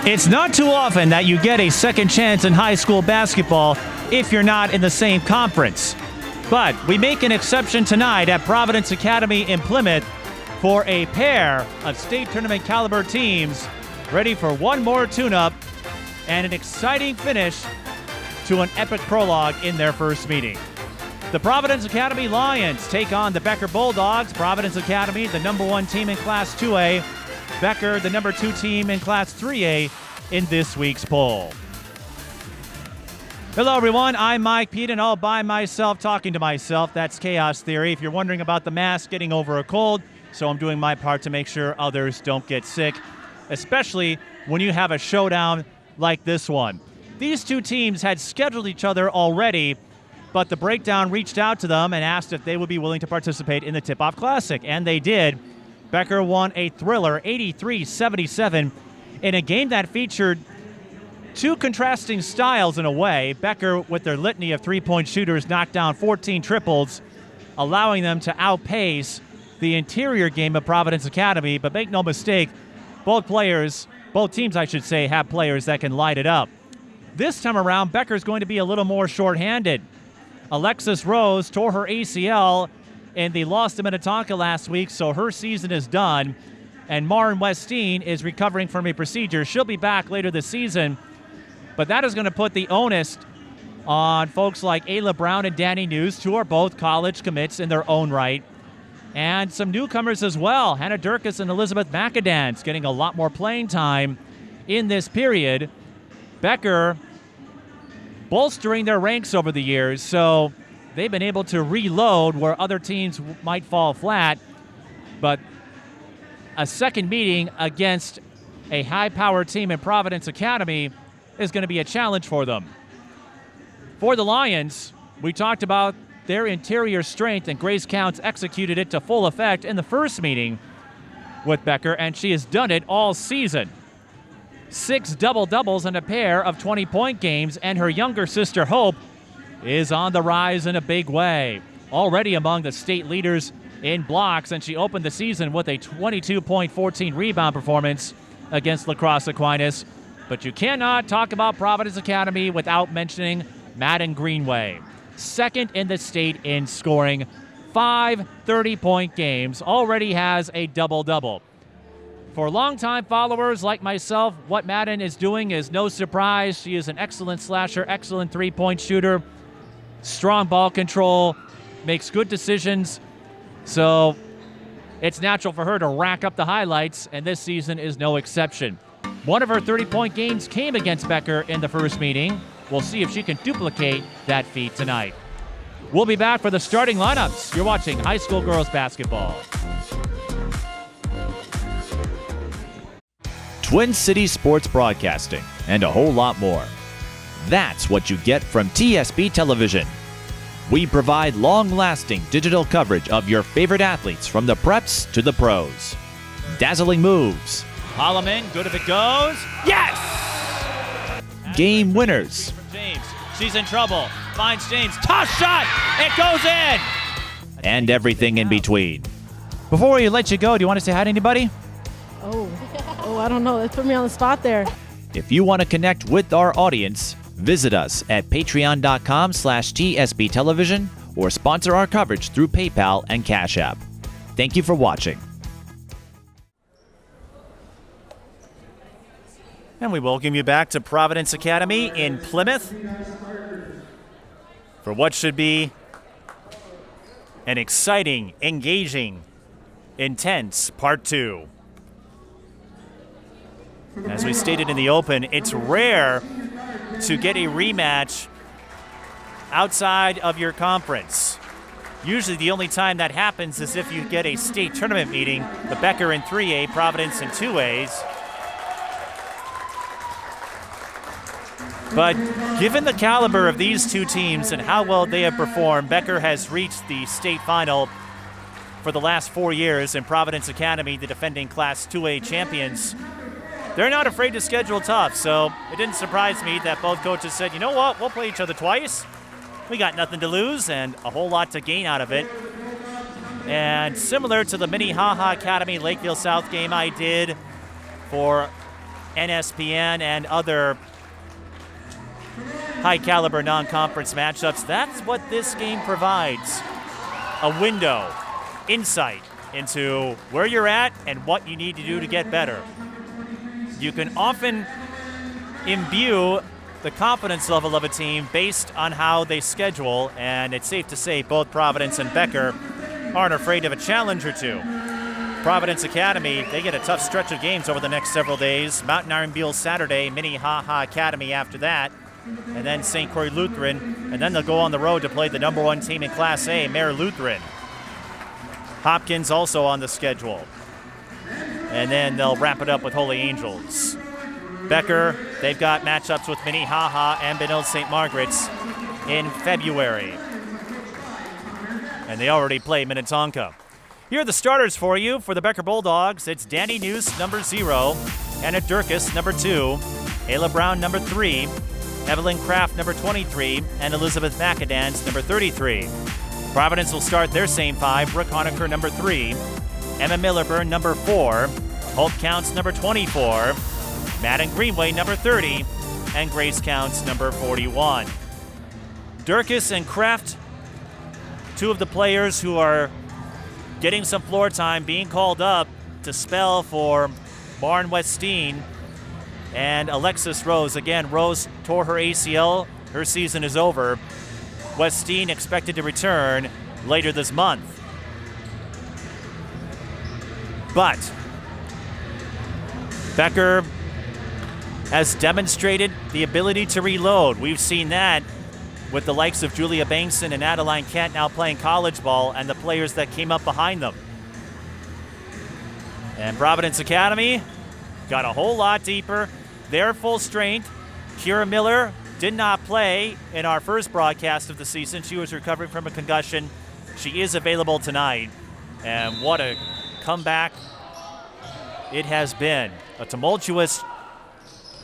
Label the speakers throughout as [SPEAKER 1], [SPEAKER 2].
[SPEAKER 1] It's not too often that you get a second chance in high school basketball if you're not in the same conference. But we make an exception tonight at Providence Academy in Plymouth for a pair of state tournament caliber teams ready for one more tune-up and an exciting finish to an epic prologue in their first meeting. The Providence Academy Lions take on the Becker Bulldogs. Providence Academy, the number 1 team in Class 2A. Becker, the number 2 team in Class 3A in this week's poll. Hello, everyone. I'm Mike Pete, and all by myself, talking to myself. That's Chaos Theory. If you're wondering about the mask, getting over a cold, so I'm doing my part to make sure others don't get sick, especially when you have a showdown like this one. These two teams had scheduled each other already, but the breakdown reached out to them and asked if they would be willing to participate in the Tip-Off Classic, and they did. Becker won a thriller, 83-77, in a game that featured two contrasting styles in a way. Becker, with their litany of three-point shooters, knocked down 14 triples, allowing them to outpace the interior game of Providence Academy. But make no mistake, both teams, have players that can light it up. This time around, Becker's going to be a little more shorthanded. Alexis Rose tore her ACL in the loss to Minnetonka last week, so her season is done. And Maddyn Nuest is recovering from a procedure. She'll be back later this season, but that is going to put the onus on folks like Ayla Brown and Dani Nuest, who are both college commits in their own right, and some newcomers as well. Hannah Durkis and Elizabeth McAdams getting a lot more playing time in this period. Becker bolstering their ranks over the years, so they've been able to reload where other teams might fall flat. But a second meeting against a high-powered team in Providence Academy is going to be a challenge for them. For the Lions, we talked about their interior strength, and Grace Counts executed it to full effect in the first meeting with Becker, and she has done it all season. 6 double-doubles and a pair of 20-point games, and her younger sister, Hope, is on the rise in a big way. Already among the state leaders in blocks, and she opened the season with a 22-point-14 rebound performance against La Crosse Aquinas. But you cannot talk about Providence Academy without mentioning Maddyn Greenway. Second in the state in scoring. 5 30-point games, already has a double-double. For longtime followers like myself, what Maddyn is doing is no surprise. She is an excellent slasher, excellent three-point shooter, strong ball control, makes good decisions. So it's natural for her to rack up the highlights, and this season is no exception. One of her 30-point games came against Becker in the first meeting. We'll see if she can duplicate that feat tonight. We'll be back for the starting lineups. You're watching high school girls basketball. Twin Cities Sports Broadcasting, and a whole lot more. That's what you get from TSB Television. We provide long-lasting digital coverage of your favorite athletes from the preps to the pros. Dazzling moves. Holloman, good if it goes. Yes! Game winners. James, she's in trouble. Finds James. Toss shot! It goes in! And everything in between. Before we let you go, do you want to say hi to anybody?
[SPEAKER 2] Oh, I don't know. That put me on the spot there.
[SPEAKER 1] If you want to connect with our audience, visit us at patreon.com/TSB Television or sponsor our coverage through PayPal and Cash App. Thank you for watching. And we welcome you back to Providence Academy in Plymouth for what should be an exciting, engaging, intense Part 2. As we stated in the open, it's rare to get a rematch outside of your conference. Usually the only time that happens is if you get a state tournament meeting, the Becker in 3A, Providence in 2As. But given the caliber of these two teams and how well they have performed, Becker has reached the state final for the last 4 years, and Providence Academy, the defending Class 2A champions, they're not afraid to schedule tough, so it didn't surprise me that both coaches said, you know what, we'll play each other twice. We got nothing to lose and a whole lot to gain out of it. And similar to the Minnehaha Academy Lakeville South game I did for NSPN and other high-caliber non-conference matchups. That's what this game provides. A window, insight into where you're at and what you need to do to get better. You can often imbue the confidence level of a team based on how they schedule, and it's safe to say both Providence and Becker aren't afraid of a challenge or two. Providence Academy, they get a tough stretch of games over the next several days. Mountain Iron Beals Saturday, Minnehaha Academy after that, and then St. Croix Lutheran, and then they'll go on the road to play the number one team in Class A, Mare Lutheran. Hopkins also on the schedule. And then they'll wrap it up with Holy Angels. Becker, they've got matchups with Minnehaha and Benilde St. Margaret's in February. And they already play Minnetonka. Here are the starters for you for the Becker Bulldogs. It's Dani Nuest, number 0, Anna Durkis, number 2, Ayla Brown, number 3, Evelyn Kraft, number 23, and Elizabeth McAdams, number 33. Providence will start their same 5, Brooke Honecker, number 3, Emma Millerburn, number 4, Hope Counts, number 24, Maddyn Greenway, number 30, and Grace Counts, number 41. Durkis and Kraft, two of the players who are getting some floor time, being called up to spell for Barn Westine. And Alexis Rose, again, Rose tore her ACL. Her season is over. Westine expected to return later this month. But Becker has demonstrated the ability to reload. We've seen that with the likes of Julia Bankson and Adeline Kent now playing college ball and the players that came up behind them. And Providence Academy got a whole lot deeper. They're full strength. Kira Miller did not play in our first broadcast of the season. She was recovering from a concussion. She is available tonight. And what a comeback it has been. A tumultuous,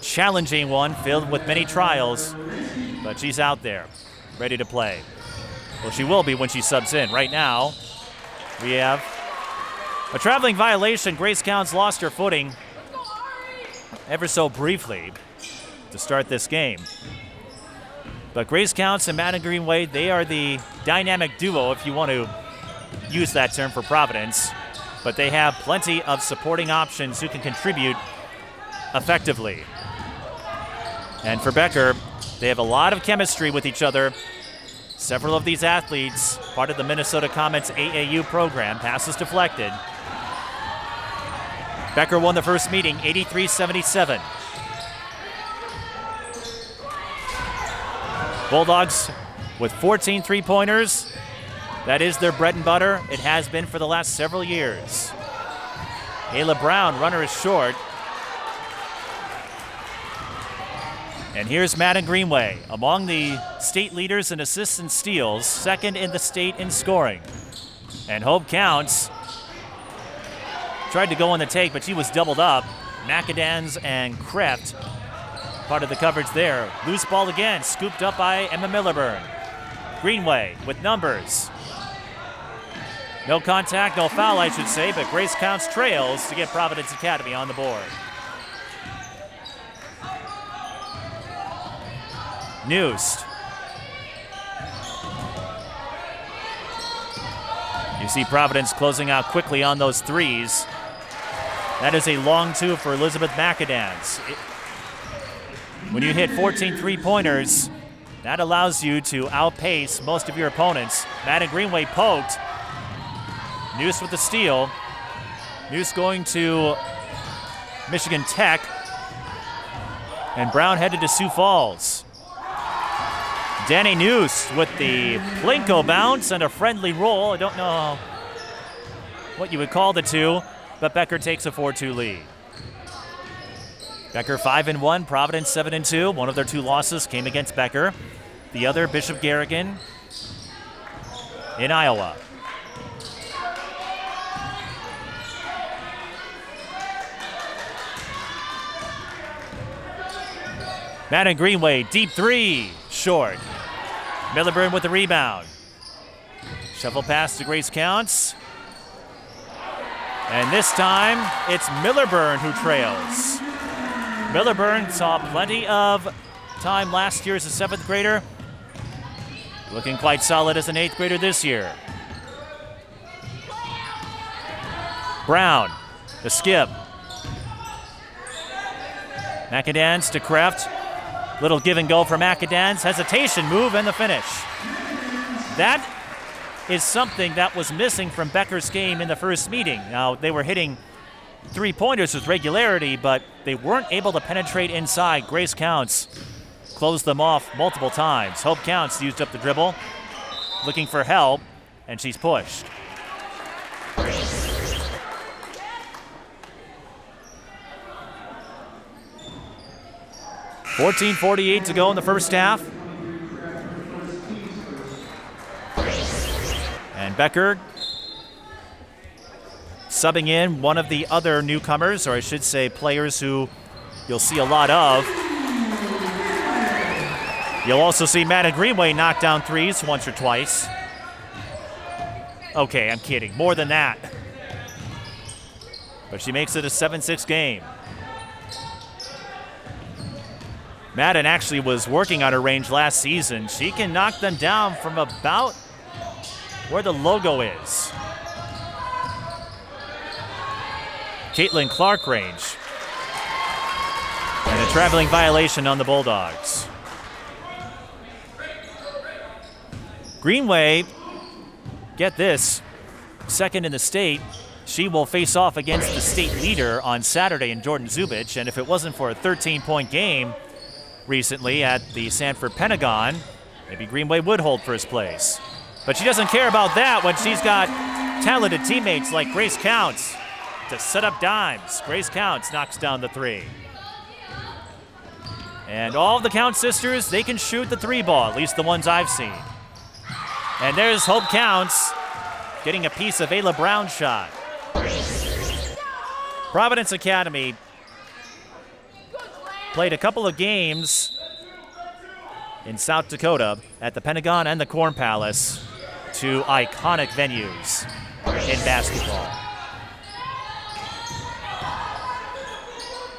[SPEAKER 1] challenging one filled with many trials, but she's out there, ready to play. Well, she will be when she subs in. Right now, we have a traveling violation. Grace Counts lost her footing ever so briefly to start this game. But Grace Counts and Maddyn Greenway, they are the dynamic duo, if you want to use that term for Providence. But they have plenty of supporting options who can contribute effectively. And for Becker, they have a lot of chemistry with each other. Several of these athletes, part of the Minnesota Comets AAU program, passes deflected. Becker won the first meeting, 83-77. Bulldogs with 14 three-pointers. That is their bread and butter. It has been for the last several years. Ayla Brown, runner is short. And here's Maddyn Greenway, among the state leaders in assists and steals, second in the state in scoring. And Hope Counts tried to go on the take, but she was doubled up. McAdams and Kreft, part of the coverage there. Loose ball again, scooped up by Emma Millerburn. Greenway with numbers. No contact, no foul, I should say, but Grace Counts trails to get Providence Academy on the board. Nuest. You see Providence closing out quickly on those threes. That is a long two for Elizabeth McAdams. When you hit 14 three-pointers, that allows you to outpace most of your opponents. Maddyn Greenway poked. Nuest with the steal. Nuest going to Michigan Tech. And Brown headed to Sioux Falls. Dani Nuest with the Plinko bounce and a friendly roll. I don't know what you would call the two, but Becker takes a 4-2 lead. Becker 5-1, Providence 7-2. One of their two losses came against Becker. The other, Bishop Garrigan in Iowa. Maddyn Greenway, deep three, short. Millerburn with the rebound. Shuffle pass to Grace Counts. And this time, it's Millerburn who trails. Millerburn saw plenty of time last year as a 7th grader. Looking quite solid as an 8th grader this year. Brown, the skip. McAdams to Kreft. Little give and go for McAdams. Hesitation move and the finish. That is something that was missing from Becker's game in the first meeting. Now, they were hitting 3-pointers with regularity, but they weren't able to penetrate inside. Grace Counts closed them off multiple times. Hope Counts used up the dribble, looking for help, and she's pushed. .48 to go in the first half. And Becker subbing in one of the other newcomers, or I should say players who you'll see a lot of. You'll also see Maddyn Greenway knock down threes once or twice. Okay, I'm kidding. More than that. But she makes it a 7-6 game. Maddyn actually was working on her range last season. She can knock them down from about where the logo is. Caitlin Clark range. And a traveling violation on the Bulldogs. Greenway, get this, 2nd in the state. She will face off against the state leader on Saturday in Jordan Zubich. And if it wasn't for a 13-point game recently at the Sanford Pentagon, maybe Greenway would hold first place. But she doesn't care about that when she's got talented teammates like Grace Counts to set up dimes. Grace Counts knocks down the 3. And all of the Counts sisters, they can shoot the 3 ball, at least the ones I've seen. And there's Hope Counts getting a piece of Ayla Brown's shot. Providence Academy played a couple of games in South Dakota at the Pentagon and the Corn Palace, 2 iconic venues in basketball.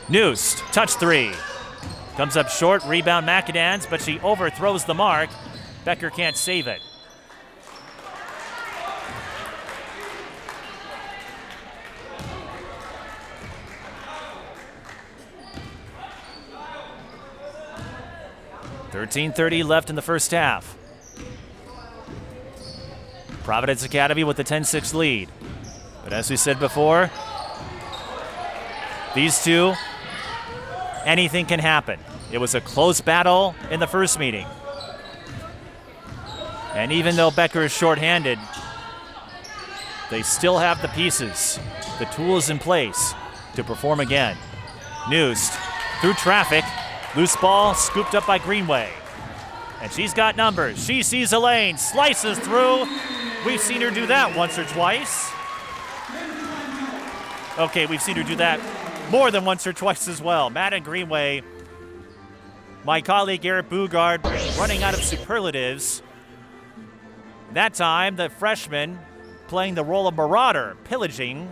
[SPEAKER 1] Nuest, touch 3. Comes up short, rebound McAdams, but she overthrows the mark. Becker can't save it. .30 left in the first half. Providence Academy with the 10-6 lead. But as we said before, these two, anything can happen. It was a close battle in the first meeting. And even though Becker is shorthanded, they still have the pieces, the tools in place to perform again. Nuest through traffic. Loose ball scooped up by Greenway. And she's got numbers. She sees a lane, slices through. We've seen her do that once or twice. Okay, we've seen her do that more than once or twice as well. Maddyn Greenway, my colleague Garrett Bugard, running out of superlatives. That time, the freshman playing the role of marauder, pillaging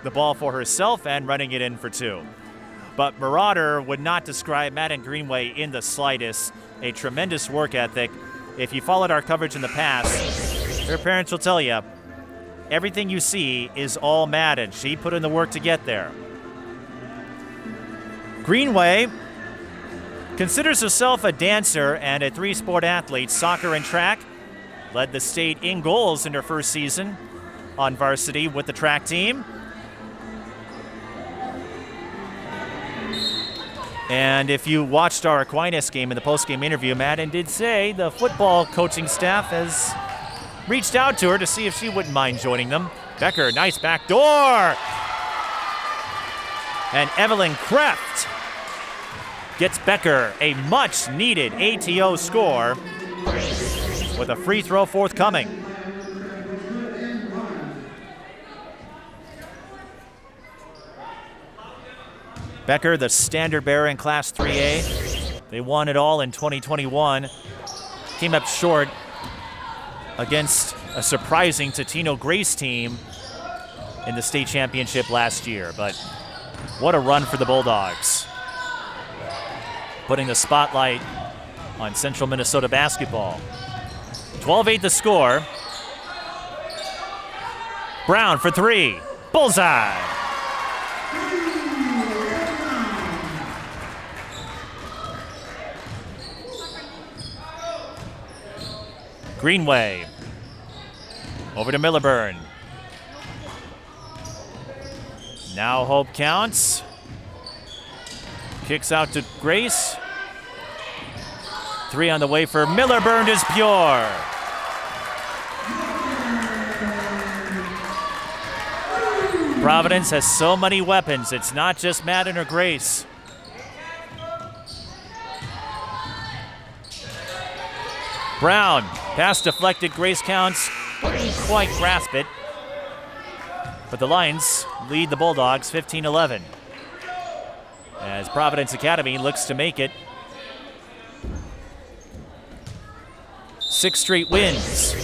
[SPEAKER 1] the ball for herself and running it in for 2. But marauder would not describe Maddyn Greenway in the slightest. A tremendous work ethic. If you followed our coverage in the past, her parents will tell you, everything you see is all Maddyn. She put in the work to get there. Greenway considers herself a dancer and a 3-sport athlete, soccer and track. Led the state in goals in her first season on varsity with the track team. And if you watched our Aquinas game in the post-game interview, Maddyn did say the football coaching staff has reached out to her to see if she wouldn't mind joining them. Becker, nice back door. And Evelyn Kreft gets Becker a much-needed ATO score with a free throw forthcoming. Becker, the standard bearer in Class 3A. They won it all in 2021. Came up short against a surprising Totino Grace team in the state championship last year. But what a run for the Bulldogs. putting the spotlight on Central Minnesota basketball. 12-8 the score. Brown for three. Bullseye. Greenway. Over to Millerburn. Now Hope counts. Kicks out to Grace. Three on the way for Millerburn is pure. Providence has so many weapons. It's not just Maddyn or Grace. Brown, pass deflected. Grace counts. Couldn't quite grasp it. But the Lions lead the Bulldogs 15-11. As Providence Academy looks to make it 6 straight wins.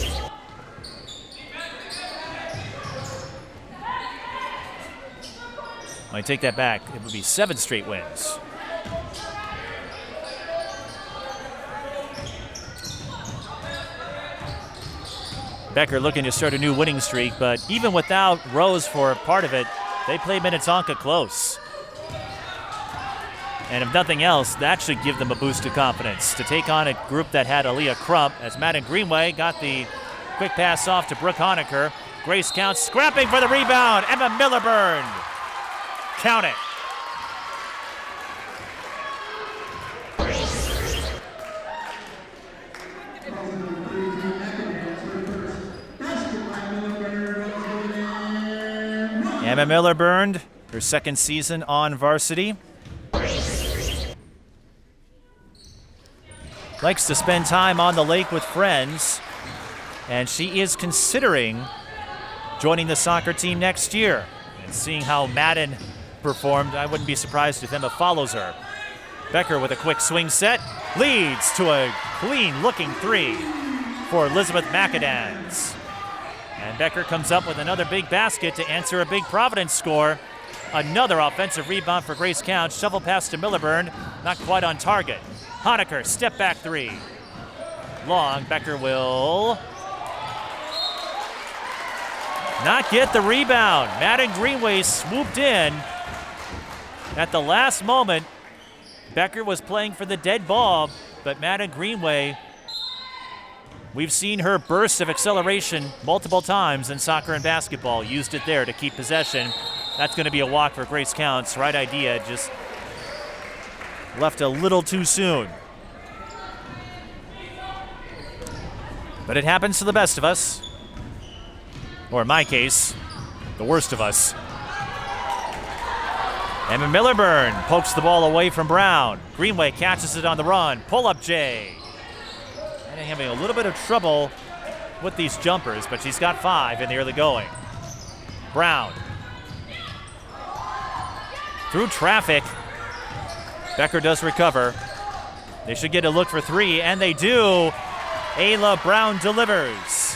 [SPEAKER 1] I take that back. It would be 7 straight wins. Becker looking to start a new winning streak, but even without Rose for part of it, they play Minnetonka close. And if nothing else, that should give them a boost of confidence to take on a group that had Aaliyah Crump, as Maddyn Greenway got the quick pass off to Brooke Honecker. Grace counts, scrapping for the rebound. Emma Millerburn. Count it. Emma Millerburn, her second season on varsity. Likes to spend time on the lake with friends, and she is considering joining the soccer team next year. And seeing how Maddyn performed, I wouldn't be surprised if Emma follows her. Becker with a quick swing set leads to a clean-looking three for Elizabeth McAdams. And Becker comes up with another big basket to answer a big Providence score. Another offensive rebound for Grace Counts. Shovel pass to Millerburn, not quite on target. Honecker, step back three. Long, Becker will not get the rebound. Maddyn Greenway swooped in at the last moment. Becker was playing for the dead ball, but Maddyn Greenway, we've seen her bursts of acceleration multiple times in soccer and basketball. Used it there to keep possession. That's going to be a walk for Grace Counts. Right idea, just left a little too soon. But it happens to the best of us. Or in my case, the worst of us. Emma Millerburn pokes the ball away from Brown. Greenway catches it on the run. Pull-up J. And having a little bit of trouble with these jumpers, but she's got 5 in the early going. Brown. Through traffic. Becker does recover. They should get a look for 3, and they do. Ayla Brown delivers.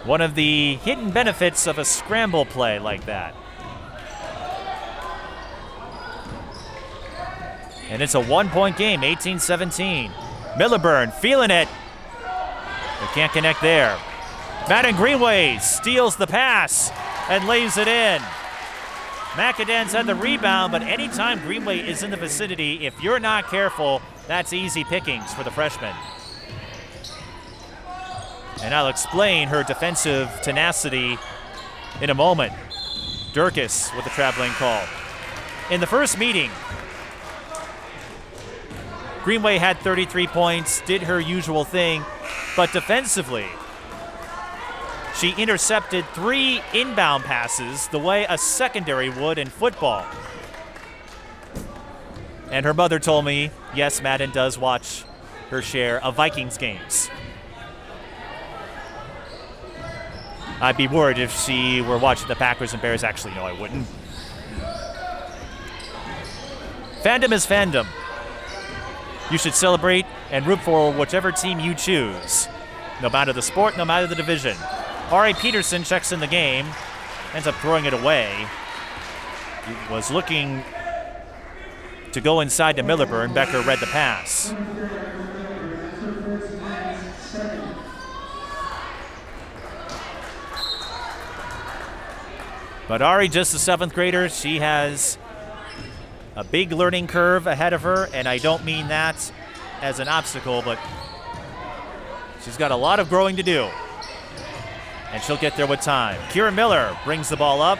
[SPEAKER 1] One of the hidden benefits of a scramble play like that. And it's a 1-point game, 18-17. Millerburn feeling it. They can't connect there. Maddyn Greenway steals the pass and lays it in. McAdams had the rebound, but anytime Greenway is in the vicinity, if you're not careful, that's easy pickings for the freshman. And I'll explain her defensive tenacity in a moment. Durkis with the traveling call. In the first meeting, Greenway had 33 points, did her usual thing, but defensively, she intercepted 3 inbound passes the way a secondary would in football. And her mother told me, yes, Maddyn does watch her share of Vikings games. I'd be worried if she were watching the Packers and Bears. Actually, no, I wouldn't. Fandom is fandom. You should celebrate and root for whichever team you choose, no matter the sport, no matter the division. R.A. Peterson checks in the game. ends up throwing it away. He was looking to go inside to Millerburn. Becker read the pass. But Ari, just a 7th grader, she has a big learning curve ahead of her, and I don't mean that as an obstacle, but she's got a lot of growing to do. And she'll get there with time. Kira Miller brings the ball up.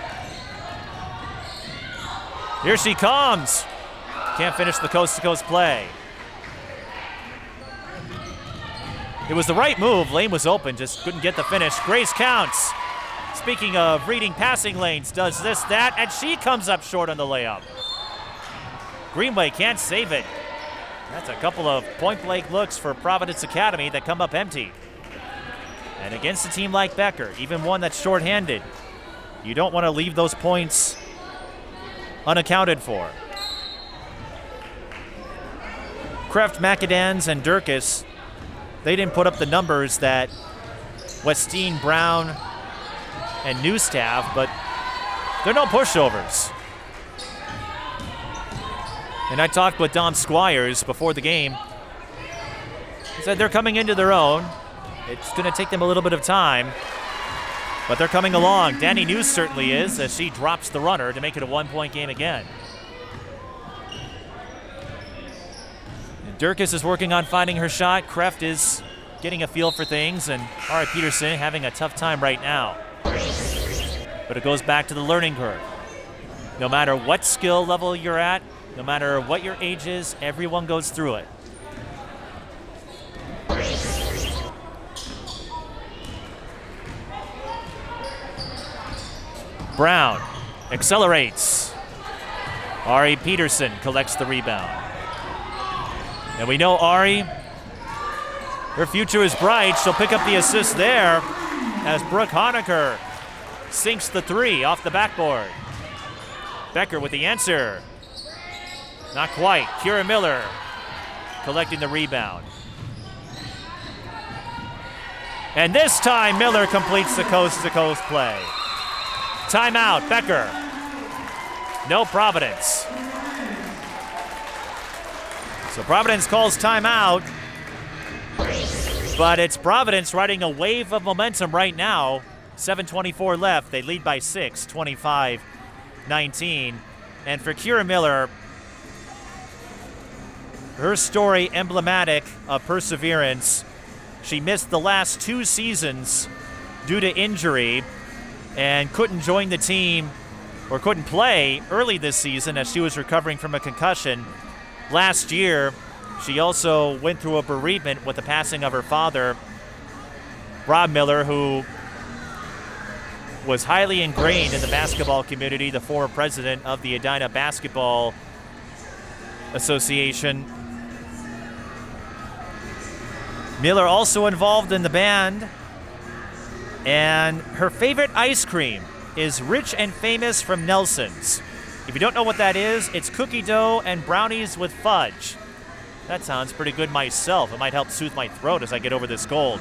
[SPEAKER 1] Here she comes. Can't finish the coast-to-coast play. It was the right move. Lane was open, just couldn't get the finish. Grace counts. Speaking of reading passing lanes, does this, that, and she comes up short on the layup. Greenway can't save it. That's a couple of point-blank looks for Providence Academy that come up empty. And against a team like Becker, even one that's shorthanded, you don't want to leave those points unaccounted for. Kreft, McAdams, and Durkis, they didn't put up the numbers that Westine, Brown, and Nuest have, but they're no pushovers. And I talked with Dom Squires before the game. He said they're coming into their own. It's going to take them a little bit of time, but they're coming along. Dani Nuest certainly is, as she drops the runner to make it a 1-point game again. And Durkis is working on finding her shot. Kreft is getting a feel for things, and Ari Peterson having a tough time right now. But it goes back to the learning curve. No matter what skill level you're at, no matter what your age is, everyone goes through it. Brown accelerates. Ari Peterson collects the rebound. And we know Ari, her future is bright. She'll pick up the assist there as Brooke Honecker sinks the 3 off the backboard. Becker with the answer. Not quite. Kira Miller collecting the rebound. And this time Miller completes the coast-to-coast play. Timeout, Becker. No Providence. So Providence calls timeout, but it's Providence riding a wave of momentum right now. 7:24 left. They lead by 6, 25-19. And for Kira Miller, her story emblematic of perseverance. She missed the last 2 seasons due to injury and couldn't join the team or couldn't play early this season as she was recovering from a concussion. Last year, she also went through a bereavement with the passing of her father, Rob Miller, who was highly ingrained in the basketball community, the former president of the Edina Basketball Association. Miller also involved in the band, and her favorite ice cream is Rich and Famous from Nelson's. If you don't know what that is, it's cookie dough and brownies with fudge. That sounds pretty good myself. It might help soothe my throat as I get over this cold.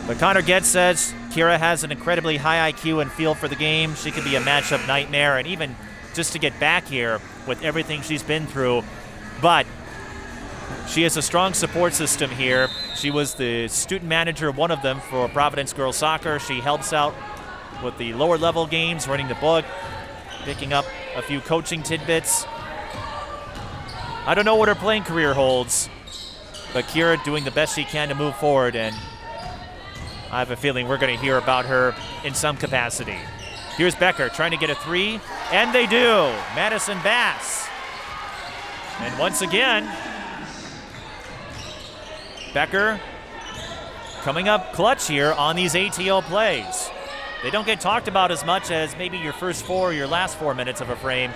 [SPEAKER 1] But Connor Getz says Kira has an incredibly high IQ and feel for the game. She could be a matchup nightmare, and even just to get back here with everything she's been through. But she has a strong support system here. She was the student manager, one of them, for Providence Girls Soccer. She helps out with the lower level games, running the book, picking up a few coaching tidbits. I don't know what her playing career holds, but Kira doing the best she can to move forward, and I have a feeling we're going to hear about her in some capacity. Here's Becker trying to get a 3, and they do. Madison Bass. And once again, Becker coming up clutch here on these ATO plays. They don't get talked about as much as maybe your first 4 or your last 4 minutes of a frame,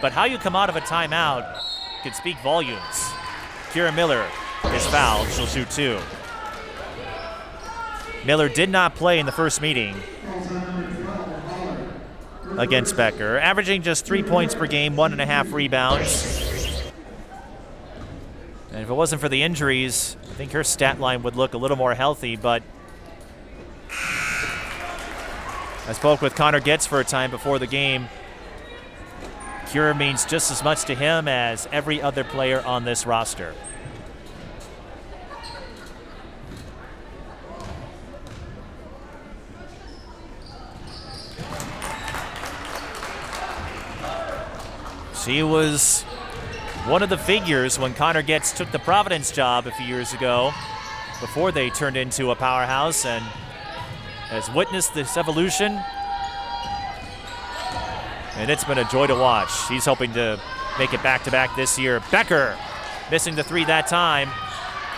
[SPEAKER 1] but how you come out of a timeout can speak volumes. Kira Miller is fouled. She'll shoot 2. Miller did not play in the first meeting against Becker, averaging just 3 points per game, 1.5 rebounds. And if it wasn't for the injuries, I think her stat line would look a little more healthy, but I spoke with Connor Getz for a time before the game. Cure means just as much to him as every other player on this roster. She was one of the figures when Connor Getz took the Providence job a few years ago, before they turned into a powerhouse, and has witnessed this evolution. And it's been a joy to watch. She's hoping to make it back-to-back this year. Becker missing the three that time.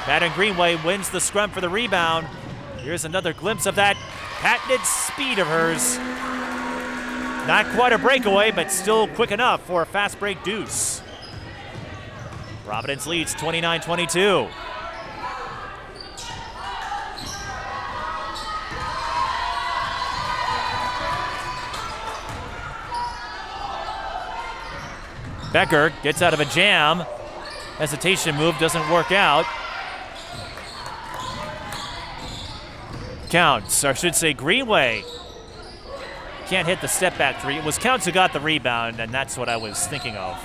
[SPEAKER 1] Maddyn Greenway wins the scrum for the rebound. Here's another glimpse of that patented speed of hers. Not quite a breakaway, but still quick enough for a fast break deuce. Providence leads 29-22. Becker gets out of a jam. Hesitation move doesn't work out. Counts, or I should say Greenway. Can't hit the step back three. It was Counts who got the rebound, and that's what I was thinking of.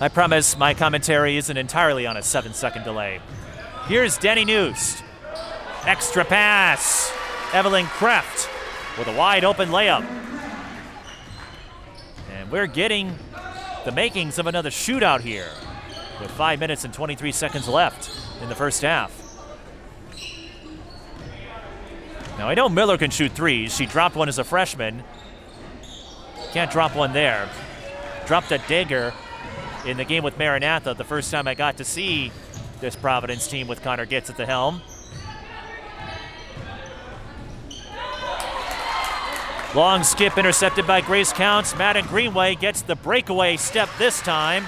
[SPEAKER 1] I promise my commentary isn't entirely on a 7-second delay. Here's Dani Nuest. Extra pass. Evelyn Kreft with a wide open layup. And we're getting the makings of another shootout here with 5 minutes and 23 seconds left in the first half. Now, I know Miller can shoot threes. She dropped one as a freshman. Can't drop one there. Dropped a dagger in the game with Maranatha, the first time I got to see this Providence team with Connor Getz at the helm. Long skip intercepted by Grace Counts. Maddyn Greenway gets the breakaway step this time.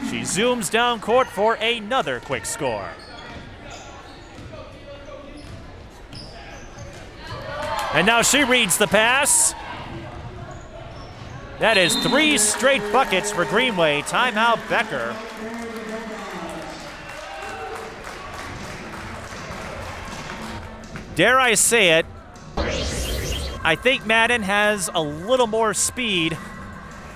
[SPEAKER 1] She zooms down court for another quick score. And now she reads the pass. That is 3 straight buckets for Greenway. Timeout, Becker. Dare I say it, I think Maddyn has a little more speed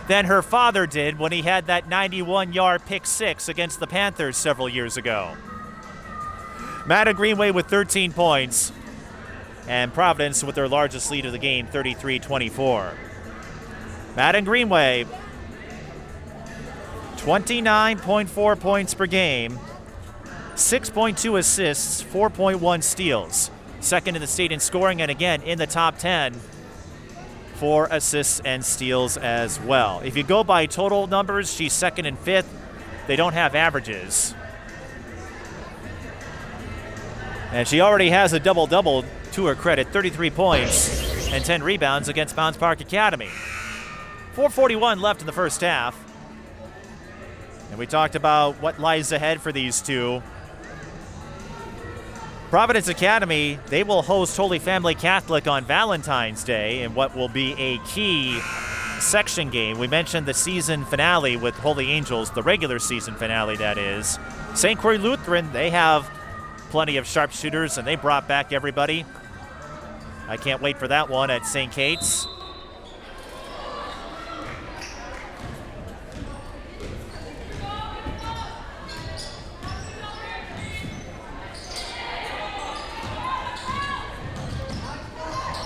[SPEAKER 1] than her father did when he had that 91-yard pick six against the Panthers several years ago. Maddyn Greenway with 13 points, and Providence with their largest lead of the game, 33-24. Maddyn Greenway, 29.4 points per game, 6.2 assists, 4.1 steals. Second in the state in scoring, and again in the top 10 for assists and steals as well. If you go by total numbers, she's second and fifth. They don't have averages. And she already has a double-double to her credit, 33 points and 10 rebounds against Bounds Park Academy. 4:41 left in the first half. And we talked about what lies ahead for these two. Providence Academy, they will host Holy Family Catholic on Valentine's Day in what will be a key section game. We mentioned the season finale with Holy Angels, the regular season finale, that is. St. Croix Lutheran, they have plenty of sharpshooters, and they brought back everybody. I can't wait for that one at St. Kate's.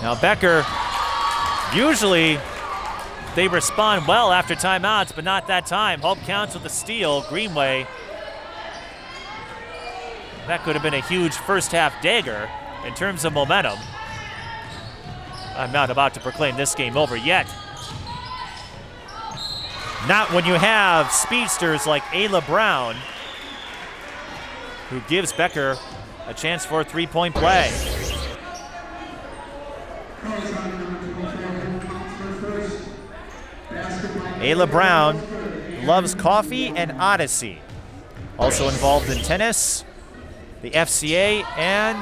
[SPEAKER 1] Now Becker, usually they respond well after timeouts, but not that time. Hope Counts with the steal. Greenway, that could have been a huge first half dagger in terms of momentum. I'm not about to proclaim this game over yet. Not when you have speedsters like Ayla Brown, who gives Becker a chance for a three-point play. Ayla Brown loves coffee and Odyssey. Also involved in tennis, the FCA, and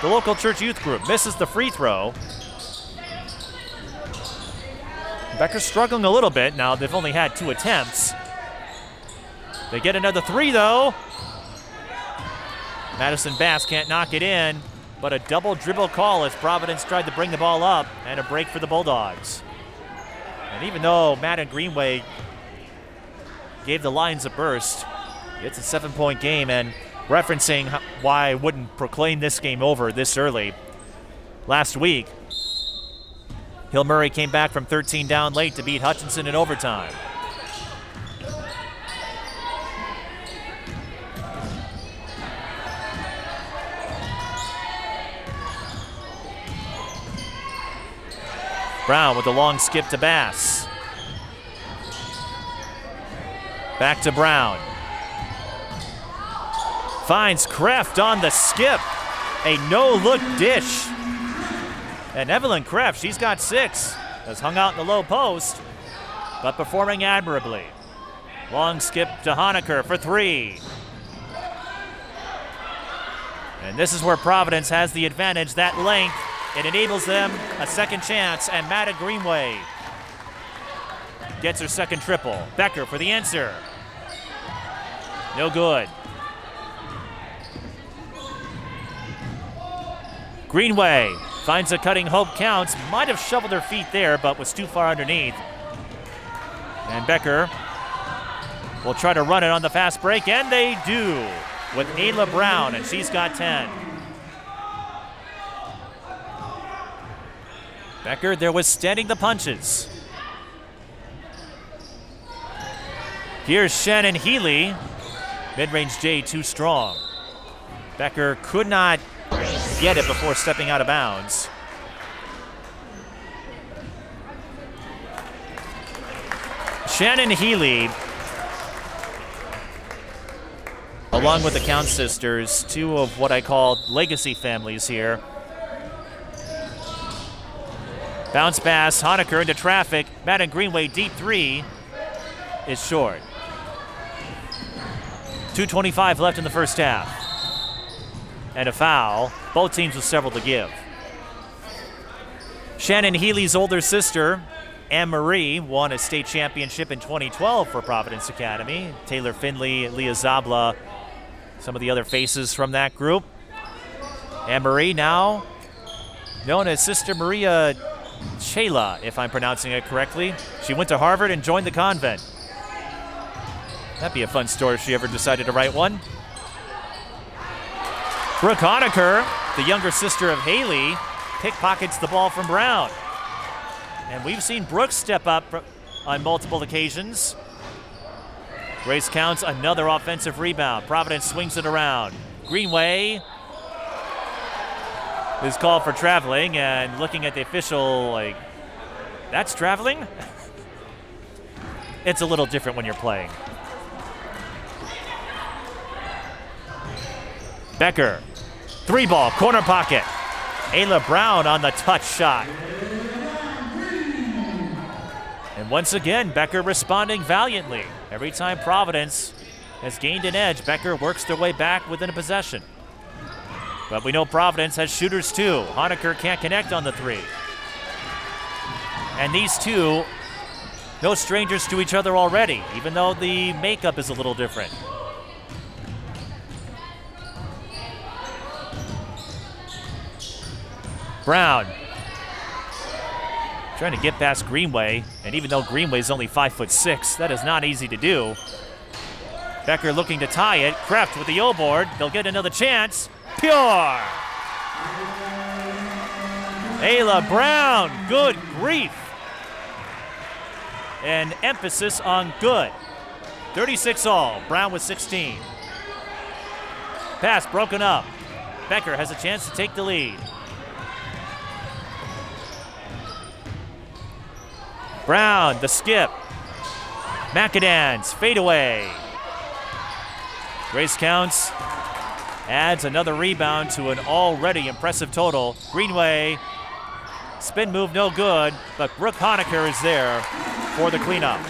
[SPEAKER 1] the local church youth group. Misses the free throw. Becker's struggling a little bit now. They've only had 2 attempts. They get another three, though. Madison Bass can't knock it in, but a double dribble call as Providence tried to bring the ball up, and a break for the Bulldogs. And even though Maddyn Greenway gave the Lions a burst, it's a 7-point game, and referencing why I wouldn't proclaim this game over this early. Last week, Hill Murray came back from 13 down late to beat Hutchinson in overtime. Brown with a long skip to Bass. Back to Brown. Finds Kreft on the skip. A no-look dish. And Evelyn Kreft, she's got 6. Has hung out in the low post, but performing admirably. Long skip to Honecker for 3. And this is where Providence has the advantage, that length. It enables them a second chance, and Maddyn Greenway gets her second triple. Becker for the answer. No good. Greenway finds a cutting Hope Counts. Might have shoveled her feet there, but was too far underneath. And Becker will try to run it on the fast break, and they do with Ayla Brown, and she's got 10. Becker there withstanding the punches. Here's Shannon Healy. Mid-range J too strong. Becker could not get it before stepping out of bounds. Shannon Healy, along with the Count sisters, 2 of what I call legacy families here. Bounce pass, Honecker into traffic. Maddyn Greenway deep 3 is short. 2:25 left in the first half. And a foul. Both teams with several to give. Shannon Healy's older sister, Anne-Marie, won a state championship in 2012 for Providence Academy. Taylor Finley, Leah Zabla, some of the other faces from that group. Anne-Marie now known as Sister Maria Chela, if I'm pronouncing it correctly. She went to Harvard and joined the convent. That'd be a fun story if she ever decided to write one. Brooke Honecker, the younger sister of Haley, pickpockets the ball from Brown. And we've seen Brooke step up on multiple occasions. Grace Counts another offensive rebound. Providence swings it around. Greenway is called for traveling, and looking at the official like, that's traveling? It's a little different when you're playing. Becker, 3-ball, corner pocket. Ayla Brown on the touch shot. And once again, Becker responding valiantly. Every time Providence has gained an edge, Becker works their way back within a possession. But we know Providence has shooters too. Honecker can't connect on the 3. And these two, no strangers to each other already, even though the makeup is a little different. Brown trying to get past Greenway, and even though Greenway's only 5'6", that is not easy to do. Becker looking to tie it. Kreft with the O-board. They'll get another chance. Pure! Ayla Brown, good grief. And emphasis on good. 36 all, Brown with 16. Pass broken up. Becker has a chance to take the lead. Brown, the skip. McAdams, fadeaway. Grace Counts adds another rebound to an already impressive total. Greenway, spin move no good, but Brooke Honecker is there for the cleanup.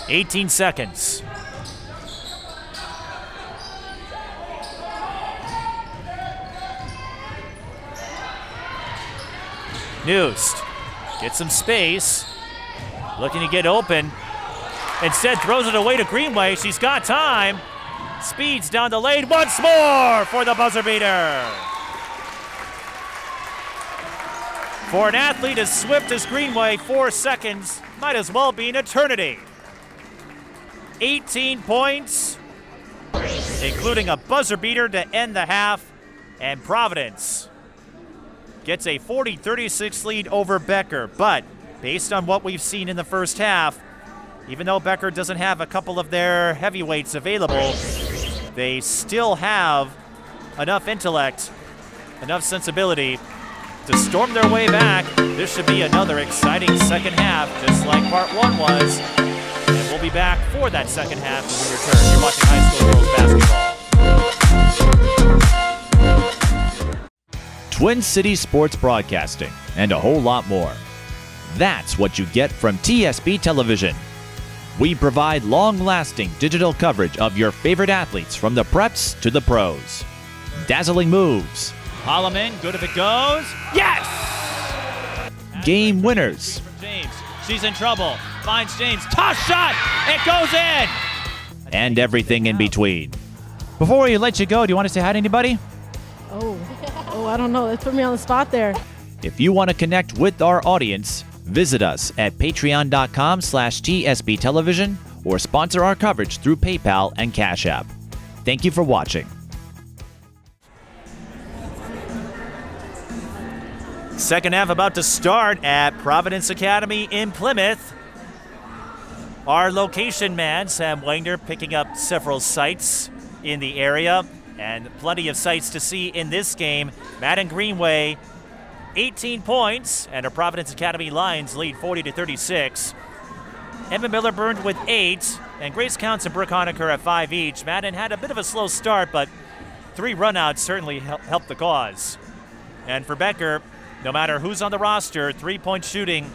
[SPEAKER 1] "18 seconds. Nuest gets some space, looking to get open. Instead throws it away to Greenway. She's got time. Speeds down the lane once more for the buzzer beater. For an athlete as swift as Greenway, 4 seconds might as well be an eternity. 18 points, including a buzzer beater to end the half, and Providence gets a 40-36 lead over Becker. But based on what we've seen in the first half, even though Becker doesn't have a couple of their heavyweights available, they still have enough intellect, enough sensibility to storm their way back. This should be another exciting second half, just like part one was. And we'll be back for that second half when we return. You're watching high school girls basketball. Twin Cities Sports Broadcasting and a whole lot more. That's what you get from TSB Television. We provide long-lasting digital coverage of your favorite athletes from the preps to the pros. Dazzling moves. Holloman, good if it goes. Yes! Game winners. James, she's in trouble. Finds James, toss shot, it goes in! And everything in between. Before we let you go, do you want to say hi to anybody?
[SPEAKER 2] Oh, I don't know. That put me on the spot there.
[SPEAKER 1] If you want to connect with our audience, visit us at patreon.com/TSB Television or sponsor our coverage through PayPal and Cash App. Thank you for watching. Second half about to start at Providence Academy in Plymouth. Our location man, Sam Wagner, picking up several sites in the area and plenty of sights to see in this game. Maddyn Greenway, 18 points, and our Providence Academy Lions lead 40-36. Emma Miller burned with 8, and Grace Counts and Brooke Honecker at 5 each. Maddyn had a bit of a slow start, but 3 runouts certainly helped the cause. And for Becker, no matter who's on the roster, 3-point shooting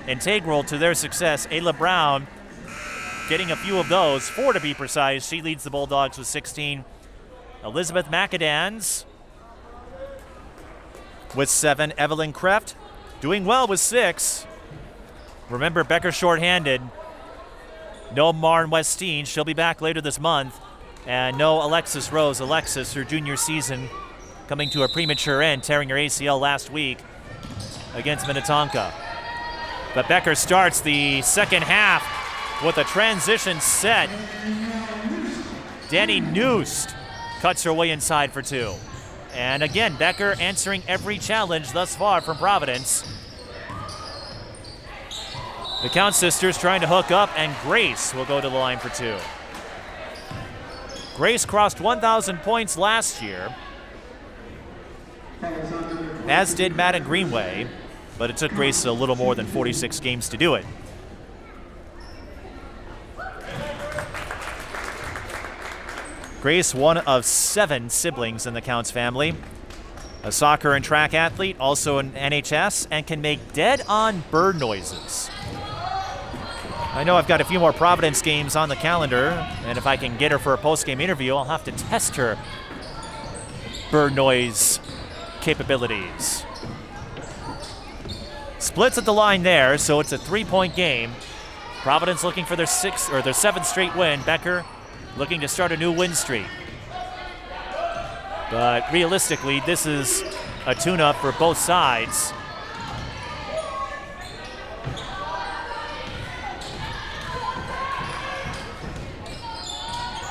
[SPEAKER 1] integral to their success. Ayla Brown getting a few of those, 4 to be precise. She leads the Bulldogs with 16. Elizabeth McAdams with 7. Evelyn Kreft doing well with 6. Remember, Becker shorthanded. No Maddyn Westine. She'll be back later this month. And no Alexis Rose. Alexis, her junior season, coming to a premature end, tearing her ACL last week against Minnetonka. But Becker starts the second half with a transition set. Dani Nuest cuts her way inside for 2. And again, Becker answering every challenge thus far from Providence. The Count sisters trying to hook up, and Grace will go to the line for 2. Grace crossed 1,000 points last year, as did Maddyn Greenway, but it took Grace a little more than 46 games to do it. Grace, one of 7 siblings in the Counts family. A soccer and track athlete, also an NHS, and can make dead-on bird noises. I know I've got a few more Providence games on the calendar, and if I can get her for a post-game interview, I'll have to test her bird noise capabilities. Splits at the line there, so it's a 3-point game. Providence looking for their 7th straight win. Becker looking to start a new win streak. But realistically, this is a tune-up for both sides.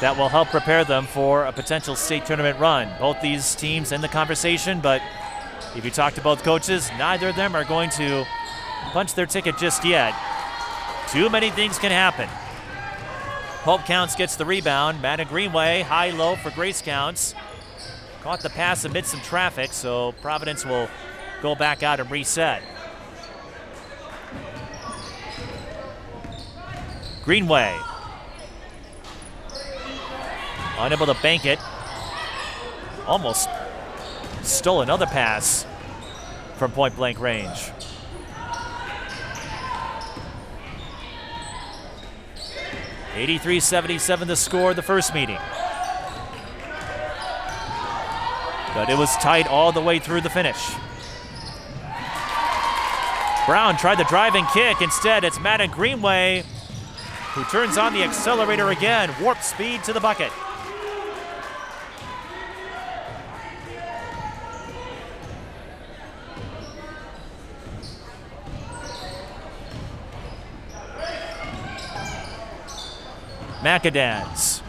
[SPEAKER 1] That will help prepare them for a potential state tournament run. Both these teams in the conversation, but if you talk to both coaches, neither of them are going to punch their ticket just yet. Too many things can happen. Hope Counts gets the rebound. Maddyn Greenway, high-low for Grace Counts. Caught the pass amid some traffic, so Providence will go back out and reset. Greenway. Unable to bank it. Almost stole another pass from point-blank range. (83-77) the score of the first meeting. But it was tight all the way through the finish. Brown tried the driving kick. Instead, it's Maddyn Greenway who turns on the accelerator again. Warp speed to the bucket. McAdams.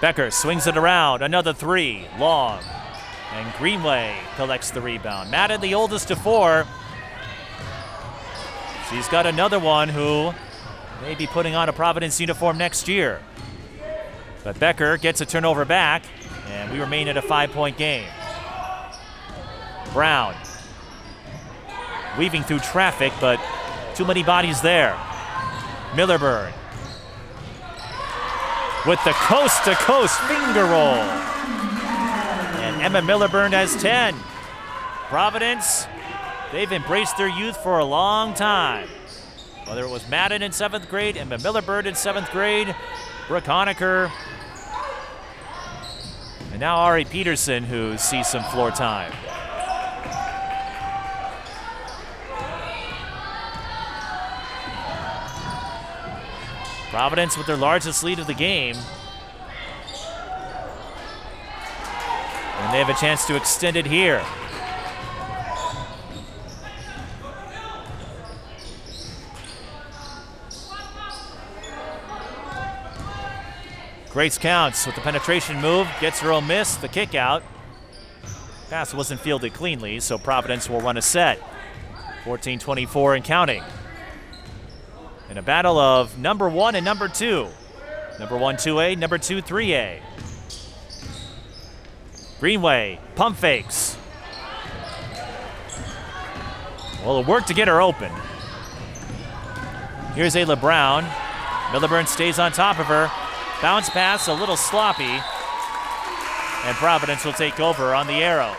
[SPEAKER 1] Becker swings it around. Another three. Long. And Greenway collects the rebound. Maddyn, the oldest of four. She's got another one who may be putting on a Providence uniform next year. But Becker gets a turnover back, and we remain at a 5-point game. Brown. Weaving through traffic, but too many bodies there. Millerburn. With the coast-to-coast finger roll. And Emma Millerburn has 10. Providence, they've embraced their youth for a long time. Whether it was Maddyn in 7th grade, Emma Millerburn in 7th grade, Brooke Honecker, and now Ari Peterson, who sees some floor time. Providence with their largest lead of the game. And they have a chance to extend it here. Grace Counts with the penetration move, gets her own miss, the kick out. Pass wasn't fielded cleanly, so Providence will run a set. 14-24 and counting. In a battle of number 1 and number 2. Number 1, 2A, number 2, 3A. Greenway, pump fakes. Well, it worked to get her open. Here's Ayla Brown. Millerburn stays on top of her. Bounce pass, a little sloppy. And Providence will take over on the arrow.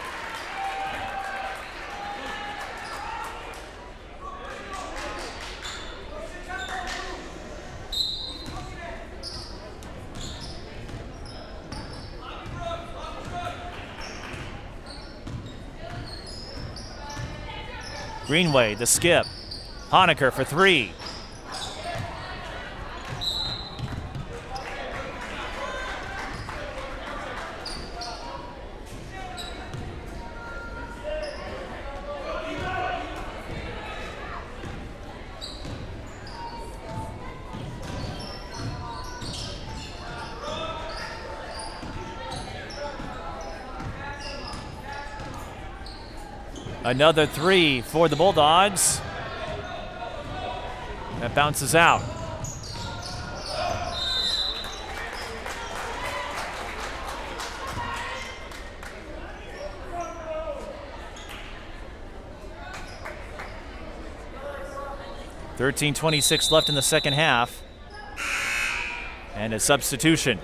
[SPEAKER 1] Greenway, the skip. Honecker for 3. Another 3 for the Bulldogs. That bounces out. .26 left in the second half. And a substitution.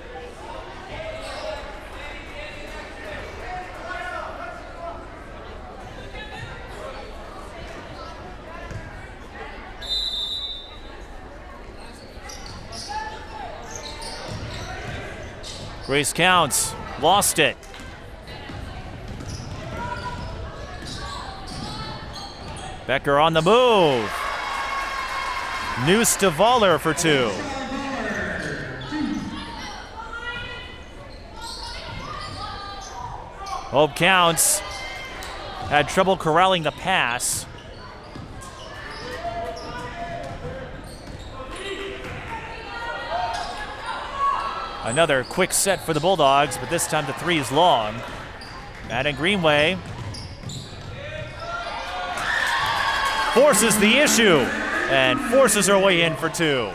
[SPEAKER 1] Grace Counts, lost it. Becker on the move. Nuest to Voller for 2. Hope Counts had trouble corralling the pass. Another quick set for the Bulldogs, but this time the 3 is long. Maddyn Greenway forces the issue and forces her way in for 2.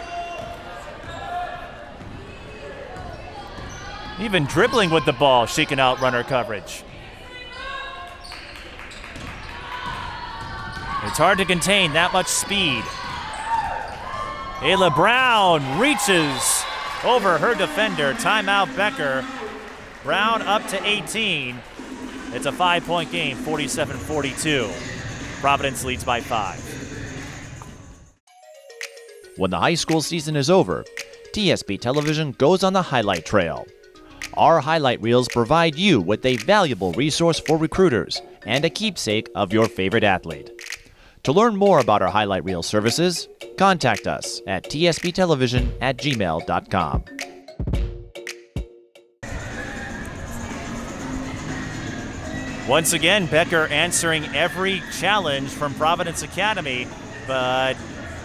[SPEAKER 1] Even dribbling with the ball, she can outrun her coverage. It's hard to contain that much speed. Ayla Brown reaches over her defender. Timeout Becker. Brown up to 18. It's a 5-point game, 47-42. Providence leads by 5.
[SPEAKER 3] When the high school season is over, TSP Television goes on the highlight trail. Our highlight reels provide you with a valuable resource for recruiters and a keepsake of your favorite athlete. To learn more about our highlight reel services, contact us at tsbtelevision@gmail.com.
[SPEAKER 1] Once again, Becker answering every challenge from Providence Academy, but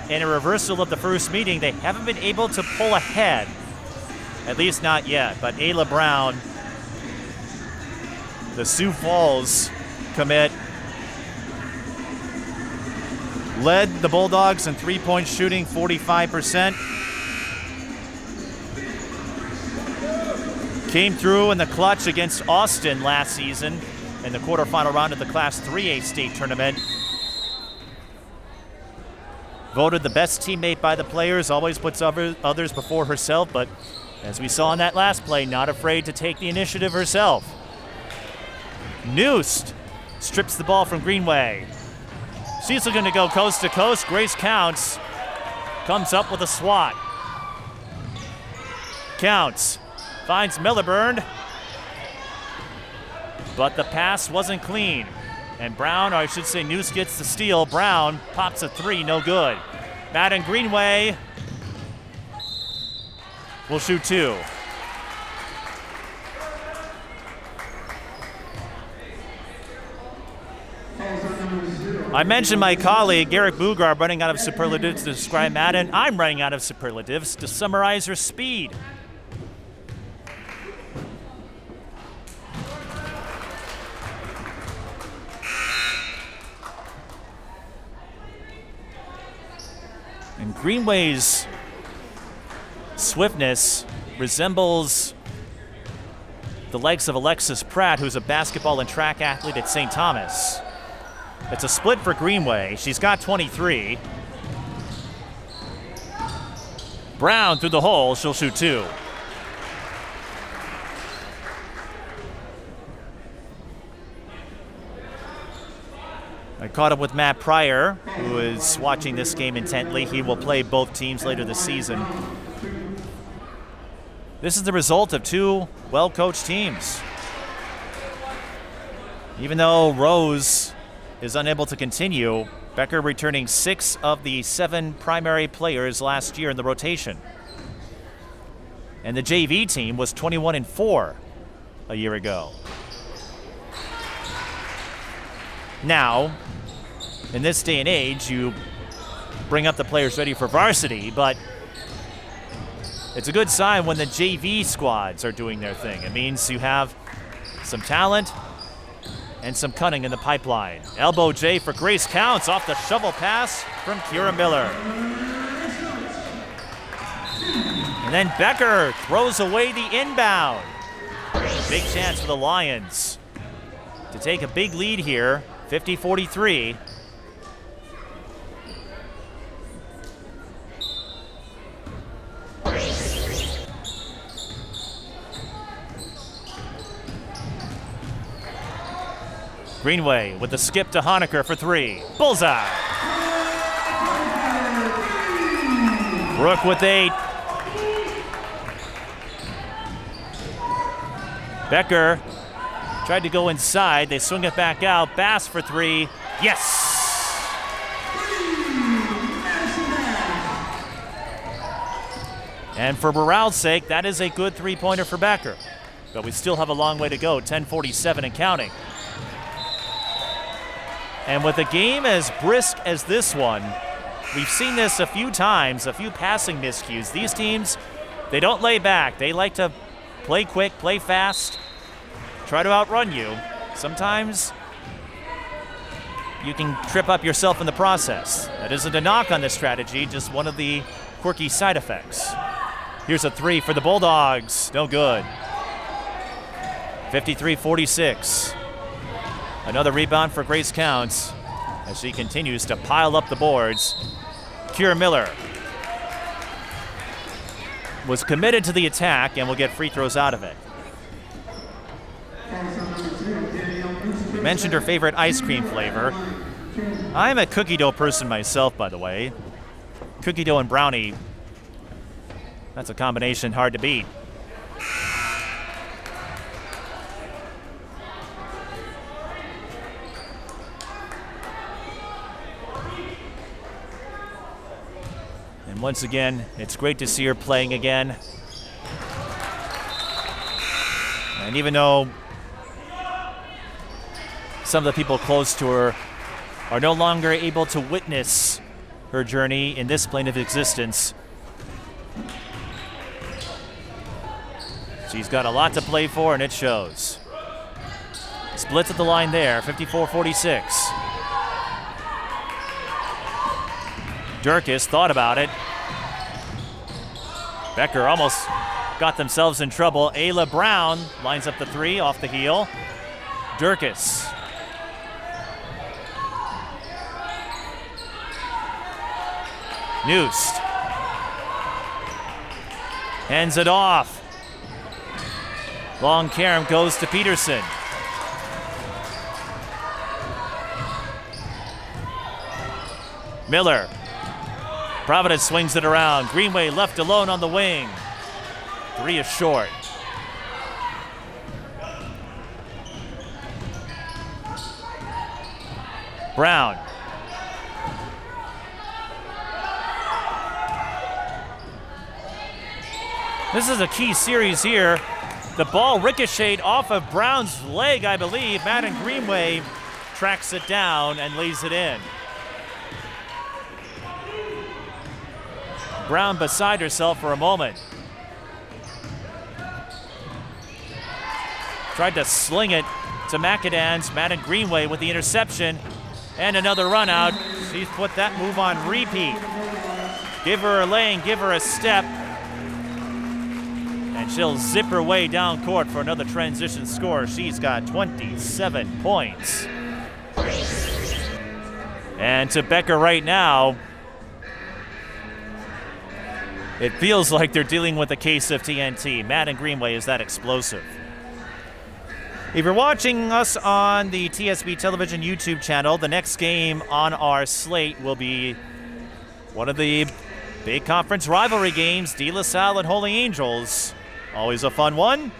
[SPEAKER 1] in a reversal of the first meeting, they haven't been able to pull ahead. At least not yet, but Ayla Brown, the Sioux Falls commit, led the Bulldogs in three-point shooting, 45%. Came through in the clutch against Austin last season in the quarterfinal round of the Class 3A state tournament. Voted the best teammate by the players, always puts others before herself, but as we saw in that last play, not afraid to take the initiative herself. Nuest strips the ball from Greenway. She's looking to go coast to coast. Grace Counts comes up with a swat. Counts finds Milliburn, but the pass wasn't clean. And Brown, or I should say Nuest, gets the steal. Brown pops a three, no good. Maddyn Greenway will shoot two. I mentioned my colleague, Garrett Boogar, running out of superlatives to describe Maddyn. I'm running out of superlatives to summarize her speed. And Greenway's swiftness resembles the legs of Alexis Pratt, who's a basketball and track athlete at St. Thomas. It's a split for Greenway. She's got 23. Brown through the hole. She'll shoot two. I caught up with Matt Pryor, who is watching this game intently. He will play both teams later this season. This is the result of two well-coached teams. Even though Rose is unable to continue, Becker returning 6 of the 7 primary players last year in the rotation. And the JV team was 21-4 a year ago. Now, in this day and age, you bring up the players ready for varsity, but it's a good sign when the JV squads are doing their thing. It means you have some talent and some cunning in the pipeline. Elbow J for Grace Counts off the shovel pass from Kira Miller. And then Becker throws away the inbound. Big chance for the Lions to take a big lead here, 50-43. Greenway with the skip to Honecker for three. Bullseye. Brooke with 8. Becker tried to go inside. They swing it back out. Bass for 3. Yes! And for morale's sake, that is a good three-pointer for Becker. But we still have a long way to go, 10:47 and counting. And with a game as brisk as this one, we've seen this a few times, a few passing miscues. These teams, they don't lay back. They like to play quick, play fast, try to outrun you. Sometimes you can trip up yourself in the process. That isn't a knock on this strategy, just one of the quirky side effects. Here's a 3 for the Bulldogs. No good. 53-46. Another rebound for Grace Counts as she continues to pile up the boards. Kira Miller was committed to the attack and will get free throws out of it. We mentioned her favorite ice cream flavor. I'm a cookie dough person myself, by the way. Cookie dough and brownie, that's a combination hard to beat. And once again, it's great to see her playing again. And even though some of the people close to her are no longer able to witness her journey in this plane of existence, she's got a lot to play for, and it shows. Splits at the line there, 54-46. Durkis thought about it. Becker almost got themselves in trouble. Ayla Brown lines up the three off the heel. Durkis. Nuest. Hands it off. Long carom goes to Peterson. Miller. Providence swings it around. Greenway left alone on the wing. Three is short. Brown. This is a key series here. The ball ricocheted off of Brown's leg, I believe. Maddyn Greenway tracks it down and lays it in. Brown beside herself for a moment. Tried to sling it to McAdams. Maddyn Greenway with the interception and another run out. She's put that move on repeat. Give her a lane, give her a step, and she'll zip her way down court for another transition score. She's got 27 points. And to Becker right now, it feels like they're dealing with a case of TNT. Maddyn Greenway is that explosive. If you're watching us on the TSB Television YouTube channel, the next game on our slate will be one of the big conference rivalry games, De La Salle and Holy Angels. Always a fun one.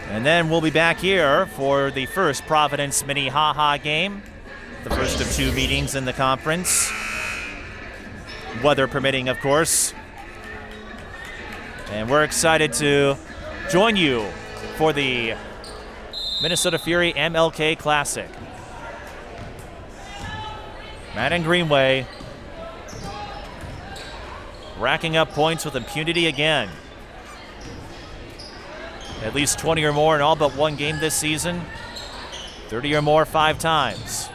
[SPEAKER 1] And then we'll be back here for the first Providence Minnehaha game, the first of two meetings in the conference. Weather permitting, of course. And we're excited to join you for the Minnesota Fury MLK Classic. Maddyn Greenway racking up points with impunity again. At least 20 or more in all but one game this season. 30 or more 5 times.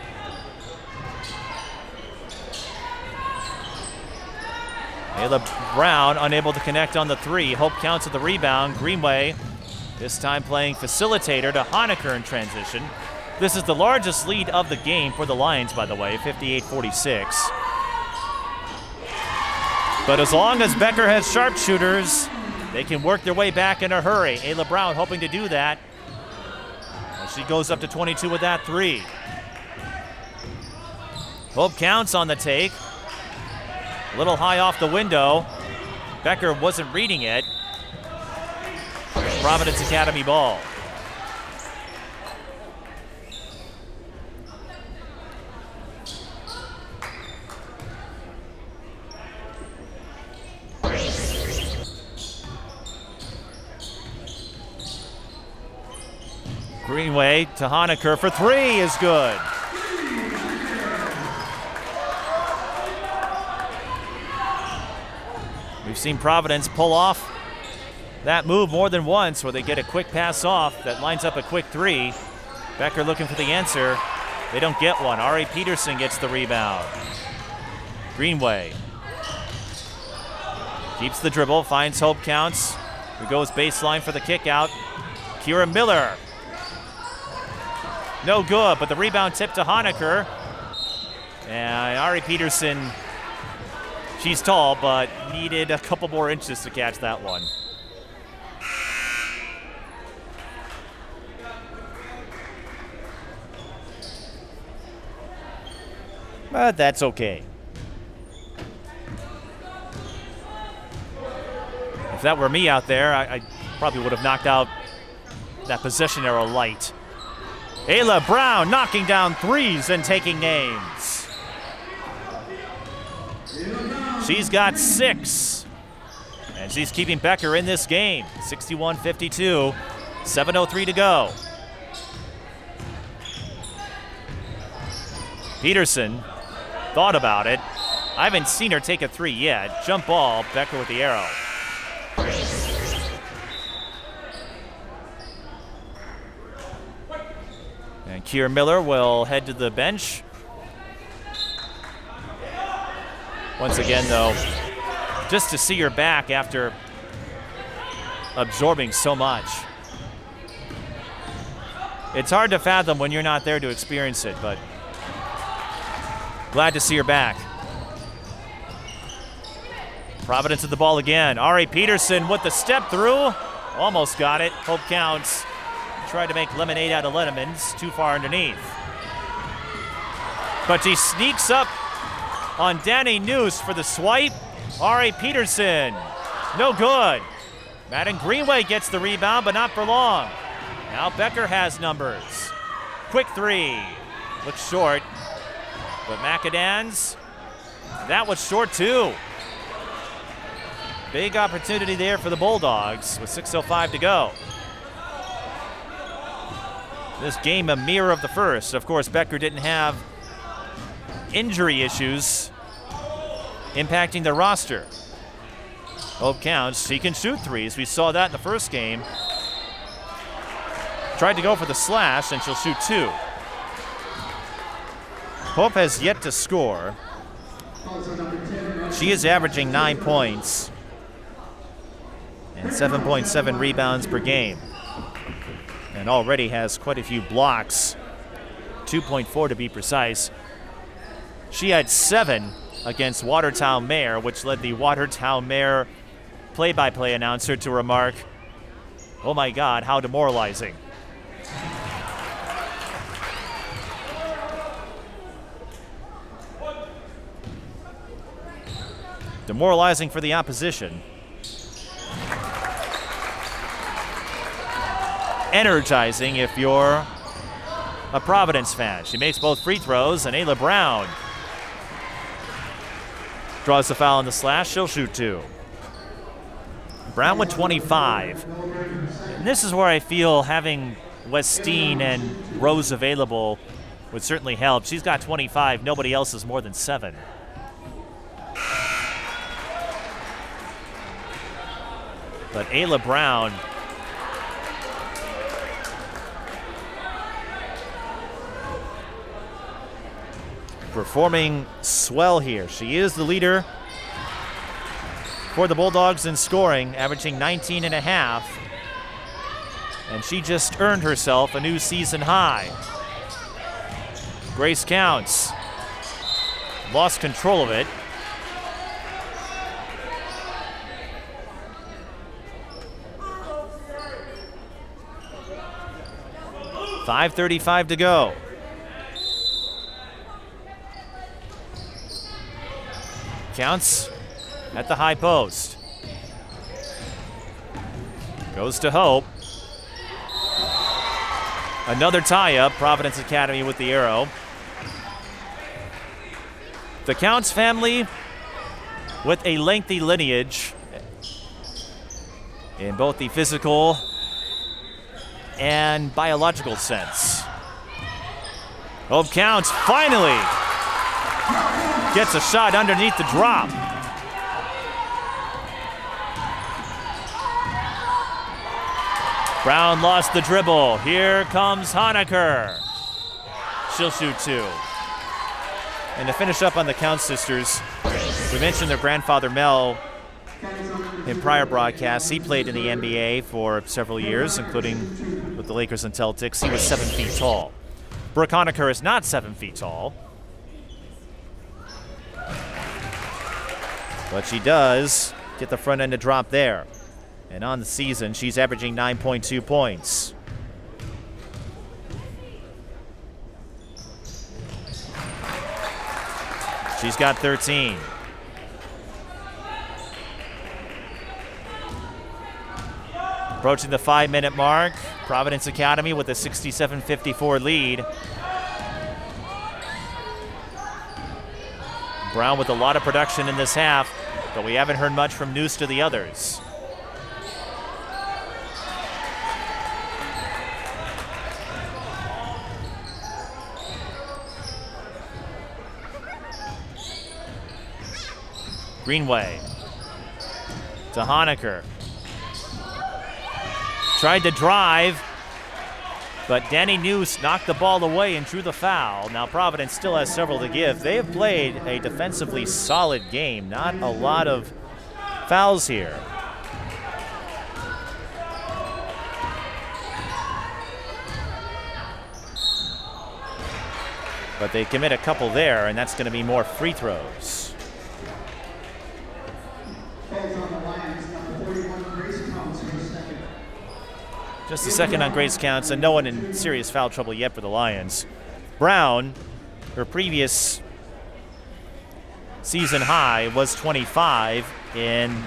[SPEAKER 1] Ayla Brown unable to connect on the three. Hope counts at the rebound. Greenway this time playing facilitator to Honecker in transition. This is the largest lead of the game for the Lions, by the way, 58-46. But as long as Becker has sharpshooters, they can work their way back in a hurry. Ayla Brown hoping to do that. And she goes up to 22 with that three. Hope counts on the take. A little high off the window. Becker wasn't reading it. Providence Academy ball. Greenway to Honecker for three is good. We've seen Providence pull off that move more than once where they get a quick pass off that lines up a quick three. Becker looking for the answer. They don't get one. Ari Peterson gets the rebound. Greenway keeps the dribble, finds Hope counts, who goes baseline for the kick out. Kira Miller. No good, but the rebound tip to Honecker. And Ari Peterson, she's tall, but needed a couple more inches to catch that one. But that's okay. If that were me out there, I probably would have knocked out that possession arrow light. Ayla Brown knocking down threes and taking names. She's got 6. And she's keeping Becker in this game. 61-52, 7:03 to go. Peterson thought about it. I haven't seen her take a 3 yet. Jump ball, Becker with the arrow. And Kier Miller will head to the bench. Once again, though, just to see her back after absorbing so much. It's hard to fathom when you're not there to experience it, but glad to see her back. Providence at the ball again. Ari Peterson with the step through. Almost got it. Hope counts. Tried to make lemonade out of lemons. Too far underneath. But she sneaks up on Dani Nuest for the swipe. Ari Peterson. No good. Maddyn Greenway gets the rebound, but not for long. Now Becker has numbers. Quick 3. Looks short. But McAdams, that was short too. Big opportunity there for the Bulldogs with 6:05 to go. This game a mirror of the first. Of course, Becker didn't have injury issues impacting the roster. Hope counts. She can shoot 3s. We saw that in the first game. Tried to go for the slash, and she'll shoot 2. Hope has yet to score. She is averaging 9 points and 7.7 rebounds per game, and already has quite a few blocks, 2.4 to be precise. She had 7 against Watertown Mare, which led the Watertown Mare play-by-play announcer to remark, "Oh my God, how demoralizing." Demoralizing for the opposition. Energizing if you're a Providence fan. She makes both free throws, and Ayla Brown draws the foul on the slash. She'll shoot 2. Brown with 25. And this is where I feel having Westeen and Rose available would certainly help. She's got 25. Nobody else is more than 7. But Ayla Brown performing swell here. She is the leader for the Bulldogs in scoring, averaging 19.5. And she just earned herself a new season high. Grace counts. Lost control of it. .5:35 to go. Counts at the high post. Goes to Hope. Another tie-up. Providence Academy with the arrow. The Counts family with a lengthy lineage in both the physical and biological sense. Hope counts, finally gets a shot underneath the drop. Brown lost the dribble. Here comes Honecker. She'll shoot 2. And to finish up on the Count sisters, we mentioned their grandfather Mel in prior broadcasts. He played in the NBA for several years, including with the Lakers and Celtics. He was 7 feet tall. Brooke Honecker is not 7 feet tall, but she does get the front end to drop there. And on the season, she's averaging 9.2 points. She's got 13. Approaching the 5-minute mark, Providence Academy with a 67-54 lead. Brown with a lot of production in this half, but we haven't heard much from Nuest or the others. Greenway to Honecker. Tried to drive, but Dani Nuest knocked the ball away and drew the foul. Now Providence still has several to give. They have played a defensively solid game. Not a lot of fouls here. But they commit a couple there, and that's going to be more free throws. Just a second on Grace counts, and no one in serious foul trouble yet for the Lions. Brown, her previous season high was 25 in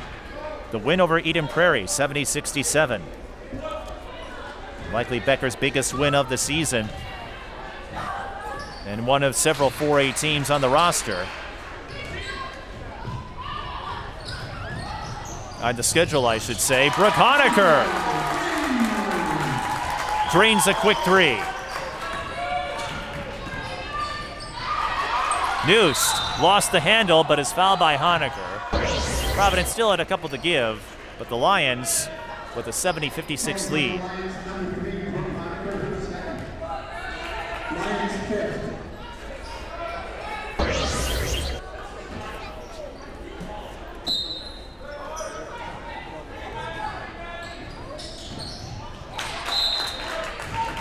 [SPEAKER 1] the win over Eden Prairie, 70-67. Likely Becker's biggest win of the season, and one of several 4A teams on the roster. On the schedule, I should say. Brooke Honecker drains a quick three. Nuest lost the handle, but is fouled by Honecker. Providence still had a couple to give, but the Lions with a 70-56 lead.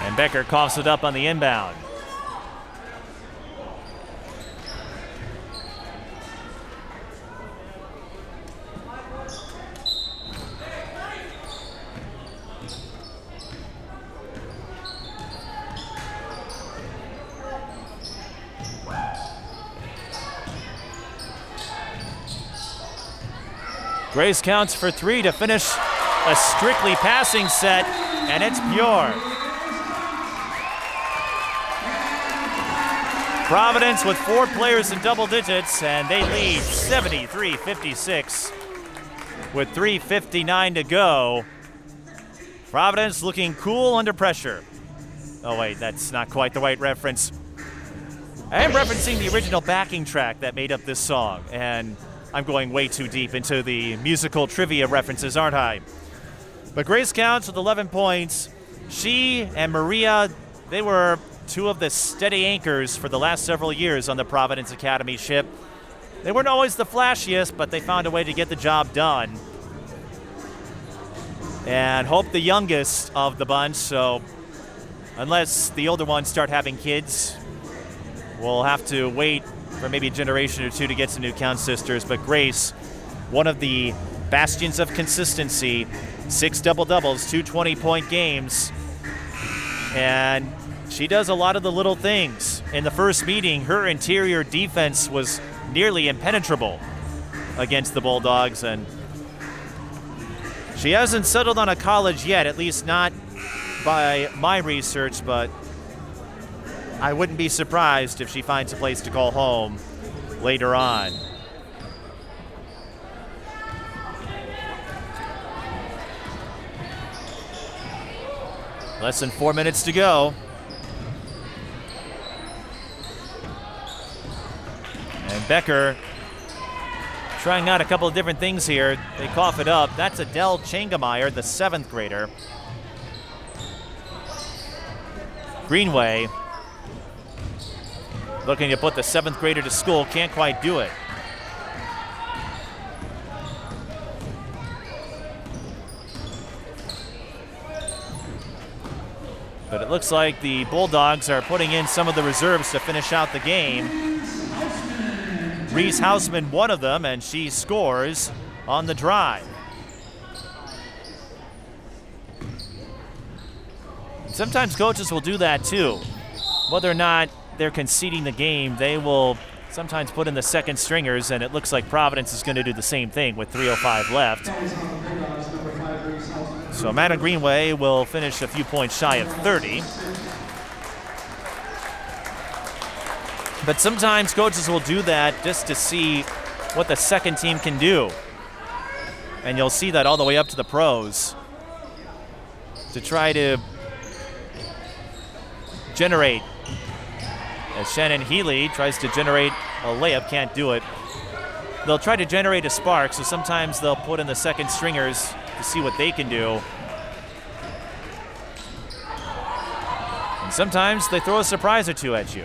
[SPEAKER 1] And Becker coughs it up on the inbound. Grace counts for three to finish a strictly passing set, and it's pure. Providence with 4 players in double digits, and they lead 73-56 with 3:59 to go. Providence looking cool under pressure. Oh wait, that's not quite the right reference. I am referencing the original backing track that made up this song, and I'm going way too deep into the musical trivia references, aren't I? But Grace counts with 11 points. She and Maria, they were 2 of the steady anchors for the last several years on the Providence Academy ship. They weren't always the flashiest, but they found a way to get the job done. And Hope, the youngest of the bunch, so unless the older ones start having kids, we'll have to wait for maybe a generation or 2 to get some new count sisters. But Grace, one of the bastions of consistency, 6 double-doubles, 2 20-point games, and she does a lot of the little things. In the first meeting, her interior defense was nearly impenetrable against the Bulldogs, and she hasn't settled on a college yet, at least not by my research, but I wouldn't be surprised if she finds a place to call home later on. Less than 4 minutes to go. And Becker trying out a couple of different things here. They cough it up. That's Adele Changameyer, the 7th grader. Greenway looking to put the 7th grader to school, can't quite do it. But it looks like the Bulldogs are putting in some of the reserves to finish out the game. Reese Hausman, one of them, and she scores on the drive. Sometimes coaches will do that too. Whether or not they're conceding the game, they will sometimes put in the second stringers, and it looks like Providence is going to do the same thing with 3:05 left. So Maddyn Greenway will finish a few points shy of 30. But sometimes coaches will do that just to see what the second team can do. And you'll see that all the way up to the pros, to try to generate. As Shannon Healy tries to generate a layup, can't do it. They'll try to generate a spark, so sometimes they'll put in the second stringers to see what they can do. And sometimes they throw a surprise or two at you.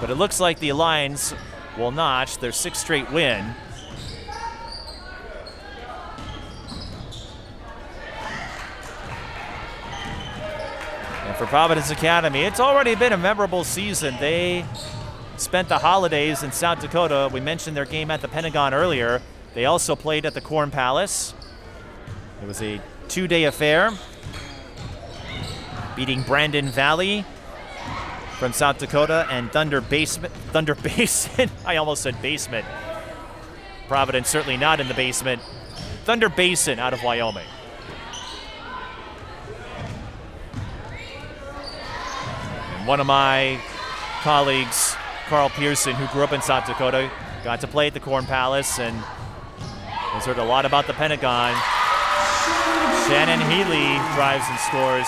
[SPEAKER 1] But it looks like the Lions will notch their 6th straight win. And for Providence Academy, it's already been a memorable season. They spent the holidays in South Dakota. We mentioned their game at the Pentagon earlier. They also played at the Corn Palace. It was a 2-day affair, beating Brandon Valley from South Dakota and Thunder Basin. I almost said basement. Providence certainly not in the basement. Thunder Basin out of Wyoming. And one of my colleagues, Carl Pearson, who grew up in South Dakota, got to play at the Corn Palace and has heard a lot about the Pentagon. Shannon Healy drives and scores.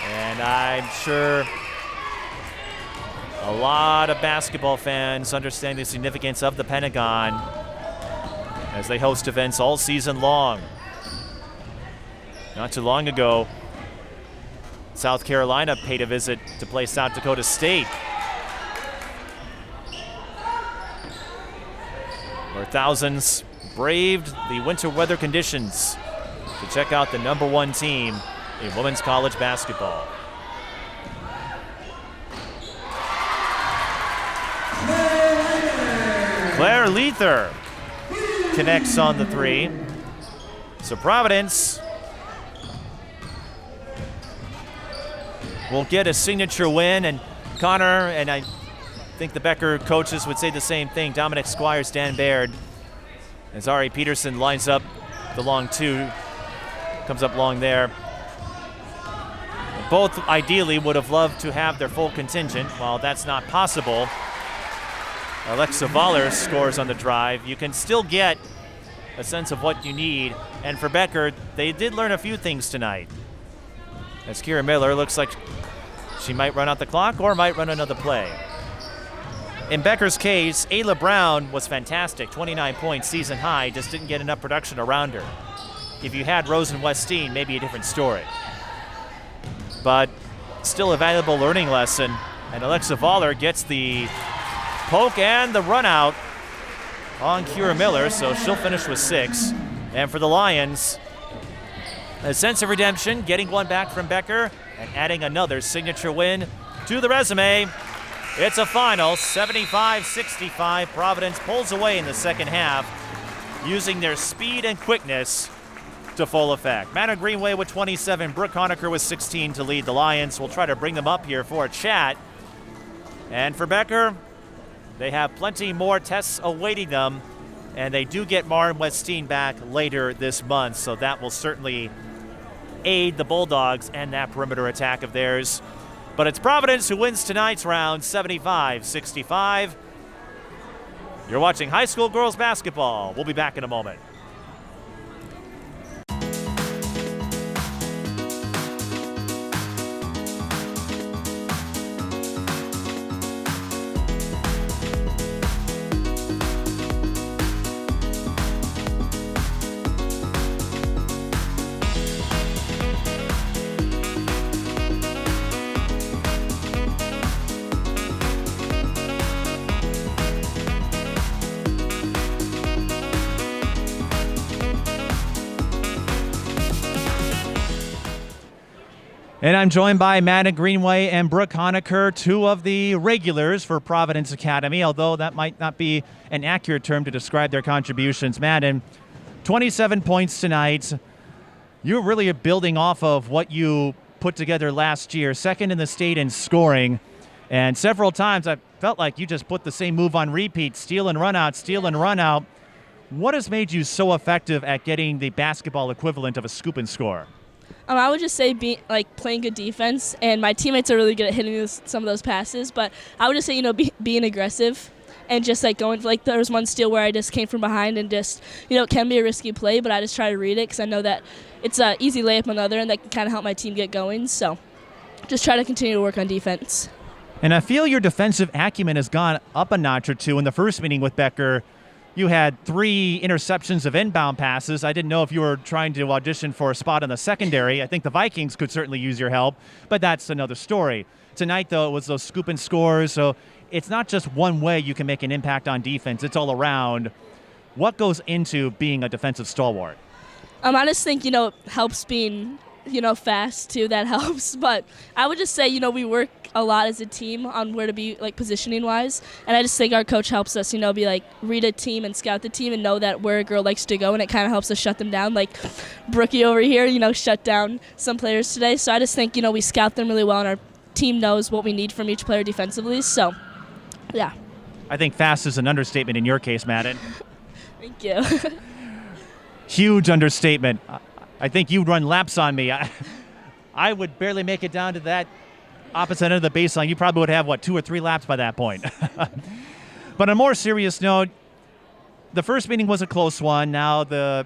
[SPEAKER 1] And I'm sure a lot of basketball fans understand the significance of the Pentagon as they host events all season long. Not too long ago, South Carolina paid a visit to play South Dakota State, where thousands braved the winter weather conditions to check out the #1 team in women's college basketball. Claire Leather connects on the 3. So Providence will get a signature win, and Connor, and I think the Becker coaches would say the same thing, Dominic Squires, Dan Baird, as Ari Peterson lines up the long 2, comes up long there. Both ideally would have loved to have their full contingent. While that's not possible, Alexa Voller scores on the drive. You can still get a sense of what you need. And for Becker, they did learn a few things tonight. As Kira Miller looks like she might run out the clock or might run another play. In Becker's case, Ayla Brown was fantastic, 29 points, season high, just didn't get enough production around her. If you had Rosen Westeen, maybe a different story. But still a valuable learning lesson. And Alexa Voller gets the poke and the run out on Kira Miller, so she'll finish with 6. And for the Lions, a sense of redemption, getting one back from Becker and adding another signature win to the resume. It's a final 75-65. Providence pulls away in the second half, using their speed and quickness to full effect. Maddyn Greenway with 27, Brooke Honecker with 16 to lead the Lions. We'll try to bring them up here for a chat. And for Becker, they have plenty more tests awaiting them, and they do get Maureen Westeen back later this month, so that will certainly aid the Bulldogs and that perimeter attack of theirs. But it's Providence who wins tonight's round 75-65. You're watching high school girls basketball. We'll be back in a moment. And I'm joined by Maddyn Greenway and Brooke Honecker, 2 of the regulars for Providence Academy, although that might not be an accurate term to describe their contributions. Maddyn, 27 points tonight. You're really building off of what you put together last year, second in the state in scoring. And several times I felt like you just put the same move on repeat, steal and run out, steal and run out. What has made you so effective at getting the basketball equivalent of a scoop and score?
[SPEAKER 4] I would just say playing good defense, and my teammates are really good at hitting some of those passes. But I would just say being aggressive and just going there was one steal where I just came from behind and just it can be a risky play, but I just try to read it because I know that it's an easy layup on the other end that can kind of help my team get going. So just try to continue to work on defense.
[SPEAKER 1] And I feel your defensive acumen has gone up a notch or two. In the first meeting with Becker, you had 3 interceptions of inbound passes. I didn't know if you were trying to audition for a spot in the secondary. I think the Vikings could certainly use your help, but that's another story. Tonight, though, it was those scoop and scores, so it's not just one way you can make an impact on defense. It's all around. What goes into being a defensive stalwart?
[SPEAKER 4] I just think, it helps being, fast, too. That helps. But I would just say, we work a lot as a team on where to be, positioning-wise. And I just think our coach helps us, read a team and scout the team and know that where a girl likes to go, and it kind of helps us shut them down. Like Brookie over here, shut down some players today. So I just think, we scout them really well, and our team knows what we need from each player defensively. So, yeah.
[SPEAKER 1] I think fast is an understatement in your case, Maddyn.
[SPEAKER 4] Thank you.
[SPEAKER 1] Huge understatement. I think you'd run laps on me. I would barely make it down to that opposite end of the baseline. You probably would have, 2 or 3 laps by that point. But on a more serious note, the first meeting was a close one. Now the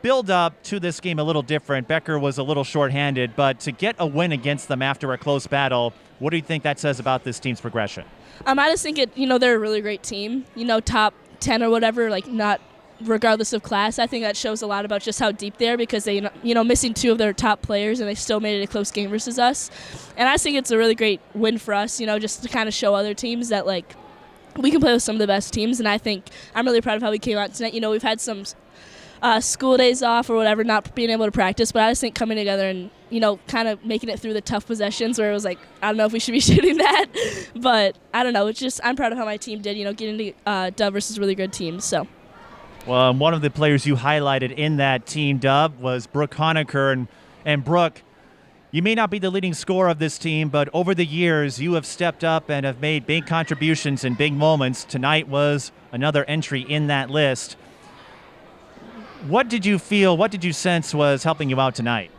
[SPEAKER 1] build-up to this game a little different. Becker was a little shorthanded, but to get a win against them after a close battle, what do you think that says about this team's progression?
[SPEAKER 4] I just think they're a really great team. Top 10 or whatever, not regardless of class. I think that shows a lot about just how deep they are because they, missing 2 of their top players and they still made it a close game versus us. And I think it's a really great win for us, just to kind of show other teams that, we can play with some of the best teams. And I think I'm really proud of how we came out tonight. We've had some school days off or whatever, not being able to practice, but I just think coming together and, kind of making it through the tough possessions where it was I don't know if we should be shooting that, but I don't know. It's just I'm proud of how my team did, getting to dub versus really good teams, so.
[SPEAKER 1] Well, one of the players you highlighted in that team dub was Brooke Honecker. And Brooke, you may not be the leading scorer of this team, but over the years you have stepped up and have made big contributions in big moments. Tonight was another entry in that list. What did you feel, what did you sense was helping you out tonight?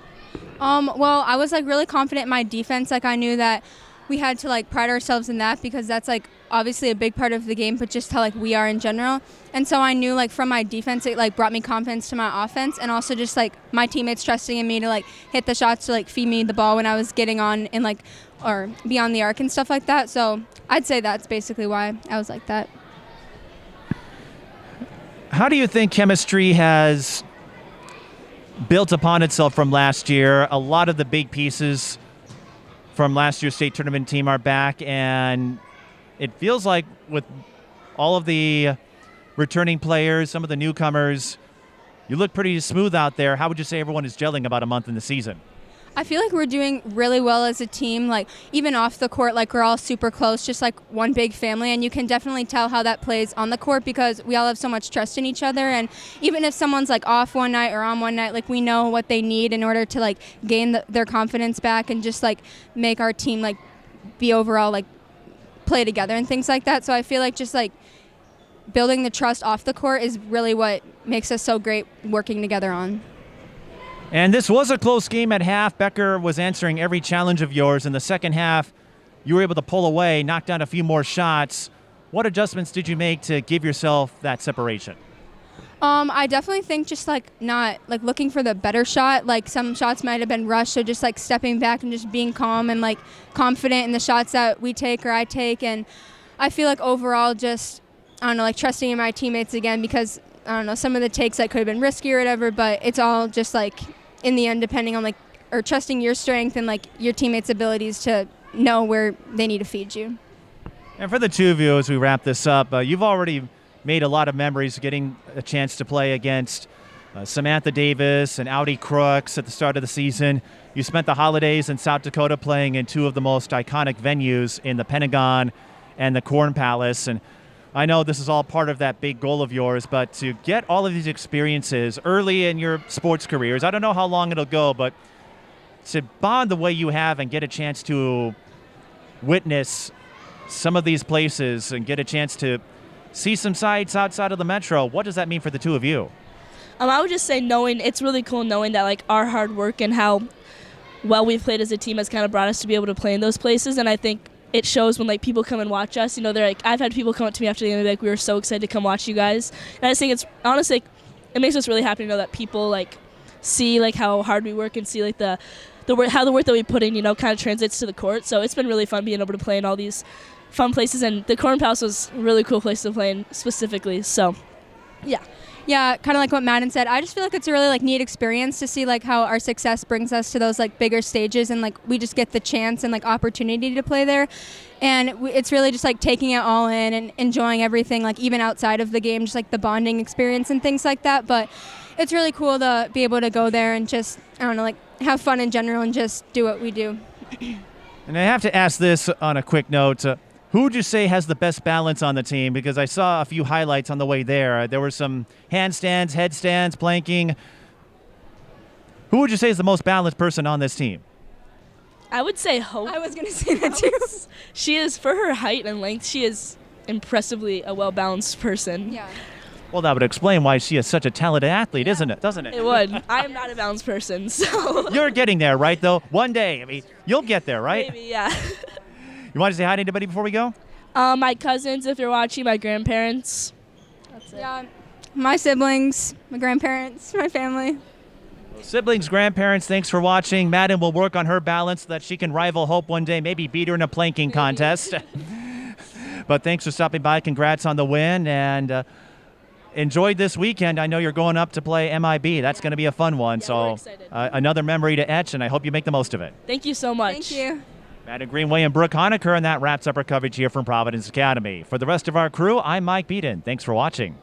[SPEAKER 5] Well, I was really confident in my defense. I knew that we had to pride ourselves in that because that's obviously a big part of the game, but just how we are in general. And so I knew from my defense it brought me confidence to my offense, and also just my teammates trusting in me to hit the shots to feed me the ball when I was getting on and or beyond the arc and stuff like that. So I'd say that's basically why I was like that.
[SPEAKER 1] How do you think chemistry has built upon itself from last year? A lot of the big pieces from last year's state tournament team are back, and it feels like with all of the returning players, some of the newcomers, you look pretty smooth out there. How would you say everyone is gelling about a month in the season?
[SPEAKER 5] I feel we're doing really well as a team, even off the court, we're all super close, just one big family, and you can definitely tell how that plays on the court because we all have so much trust in each other, and even if someone's off one night or on one night, we know what they need in order to gain their confidence back and just make our team be overall play together and things like that. So I feel just building the trust off the court is really what makes us so great working together on.
[SPEAKER 1] And this was a close game at half. Becker was answering every challenge of yours. In the second half, you were able to pull away, knock down a few more shots. What adjustments did you make to give yourself that separation?
[SPEAKER 5] I definitely think just not looking for the better shot. Some shots might have been rushed, so just stepping back and just being calm and confident in the shots that we take or I take. And I feel overall just, I don't know, trusting in my teammates again because, I don't know, some of the takes could have been risky or whatever, but it's all just in the end depending on or trusting your strength and your teammates' abilities to know where they need to feed you.
[SPEAKER 1] And for the two of you, as we wrap this up, you've already made a lot of memories getting a chance to play against Samantha Davis and Audi Crooks at the start of the season. You spent the holidays in South Dakota playing in 2 of the most iconic venues in the Pentagon and the Corn Palace. And I know this is all part of that big goal of yours, but to get all of these experiences early in your sports careers, I don't know how long it'll go, but to bond the way you have and get a chance to witness some of these places and get a chance to see some sights outside of the metro, what does that mean for the two of you?
[SPEAKER 4] I would just say it's really cool knowing that like our hard work and how well we've played as a team has kind of brought us to be able to play in those places. And I think it shows when like people come and watch us. They're like, I've had people come up to me after the game and be like, we were so excited to come watch you guys. And I just think it's honestly, it makes us really happy to know that people like see like how hard we work and see like how the work that we put in, kind of translates to the court. So it's been really fun being able to play in all these fun places, and the Corn Palace was a really cool place to play in specifically. So, yeah.
[SPEAKER 5] Yeah, kind of like what Maddyn said. I just feel like it's a really like neat experience to see like how our success brings us to those like bigger stages, and like we just get the chance and like opportunity to play there. And it's really just like taking it all in and enjoying everything, like even outside of the game, just like the bonding experience and things like that. But it's really cool to be able to go there and just, I don't know, like have fun in general and just do what we do.
[SPEAKER 1] And I have to ask this on a quick note. Who would you say has the best balance on the team? Because I saw a few highlights on the way there. There were some handstands, headstands, planking. Who would you say is the most balanced person on this team?
[SPEAKER 4] I would say Hope.
[SPEAKER 5] I was going to say that too.
[SPEAKER 4] She is, for her height and length, she is impressively a well-balanced person.
[SPEAKER 5] Yeah.
[SPEAKER 1] Well, that would explain why she is such a talented athlete, isn't it? Doesn't it?
[SPEAKER 4] It would. I am not a balanced person, so.
[SPEAKER 1] You're getting there, right, though? One day. I mean, you'll get there, right?
[SPEAKER 4] Maybe, yeah.
[SPEAKER 1] You want to say hi to anybody before we go?
[SPEAKER 4] My cousins, if you're watching, my grandparents. That's it.
[SPEAKER 5] Yeah. My siblings, my grandparents, my family.
[SPEAKER 1] Siblings, grandparents, thanks for watching. Maddyn will work on her balance so that she can rival Hope one day, maybe beat her in a planking contest. But thanks for stopping by. Congrats on the win, and enjoyed this weekend. I know you're going up to play MIB. That's going to be a fun one.
[SPEAKER 4] Yeah,
[SPEAKER 1] so
[SPEAKER 4] we're excited.
[SPEAKER 1] Another memory to etch, and I hope you make the most of it.
[SPEAKER 4] Thank you so much.
[SPEAKER 5] Thank you.
[SPEAKER 1] Maddyn Greenway and Brooke Honecker, and that wraps up our coverage here from Providence Academy. For the rest of our crew, I'm Mike Beaton. Thanks for watching.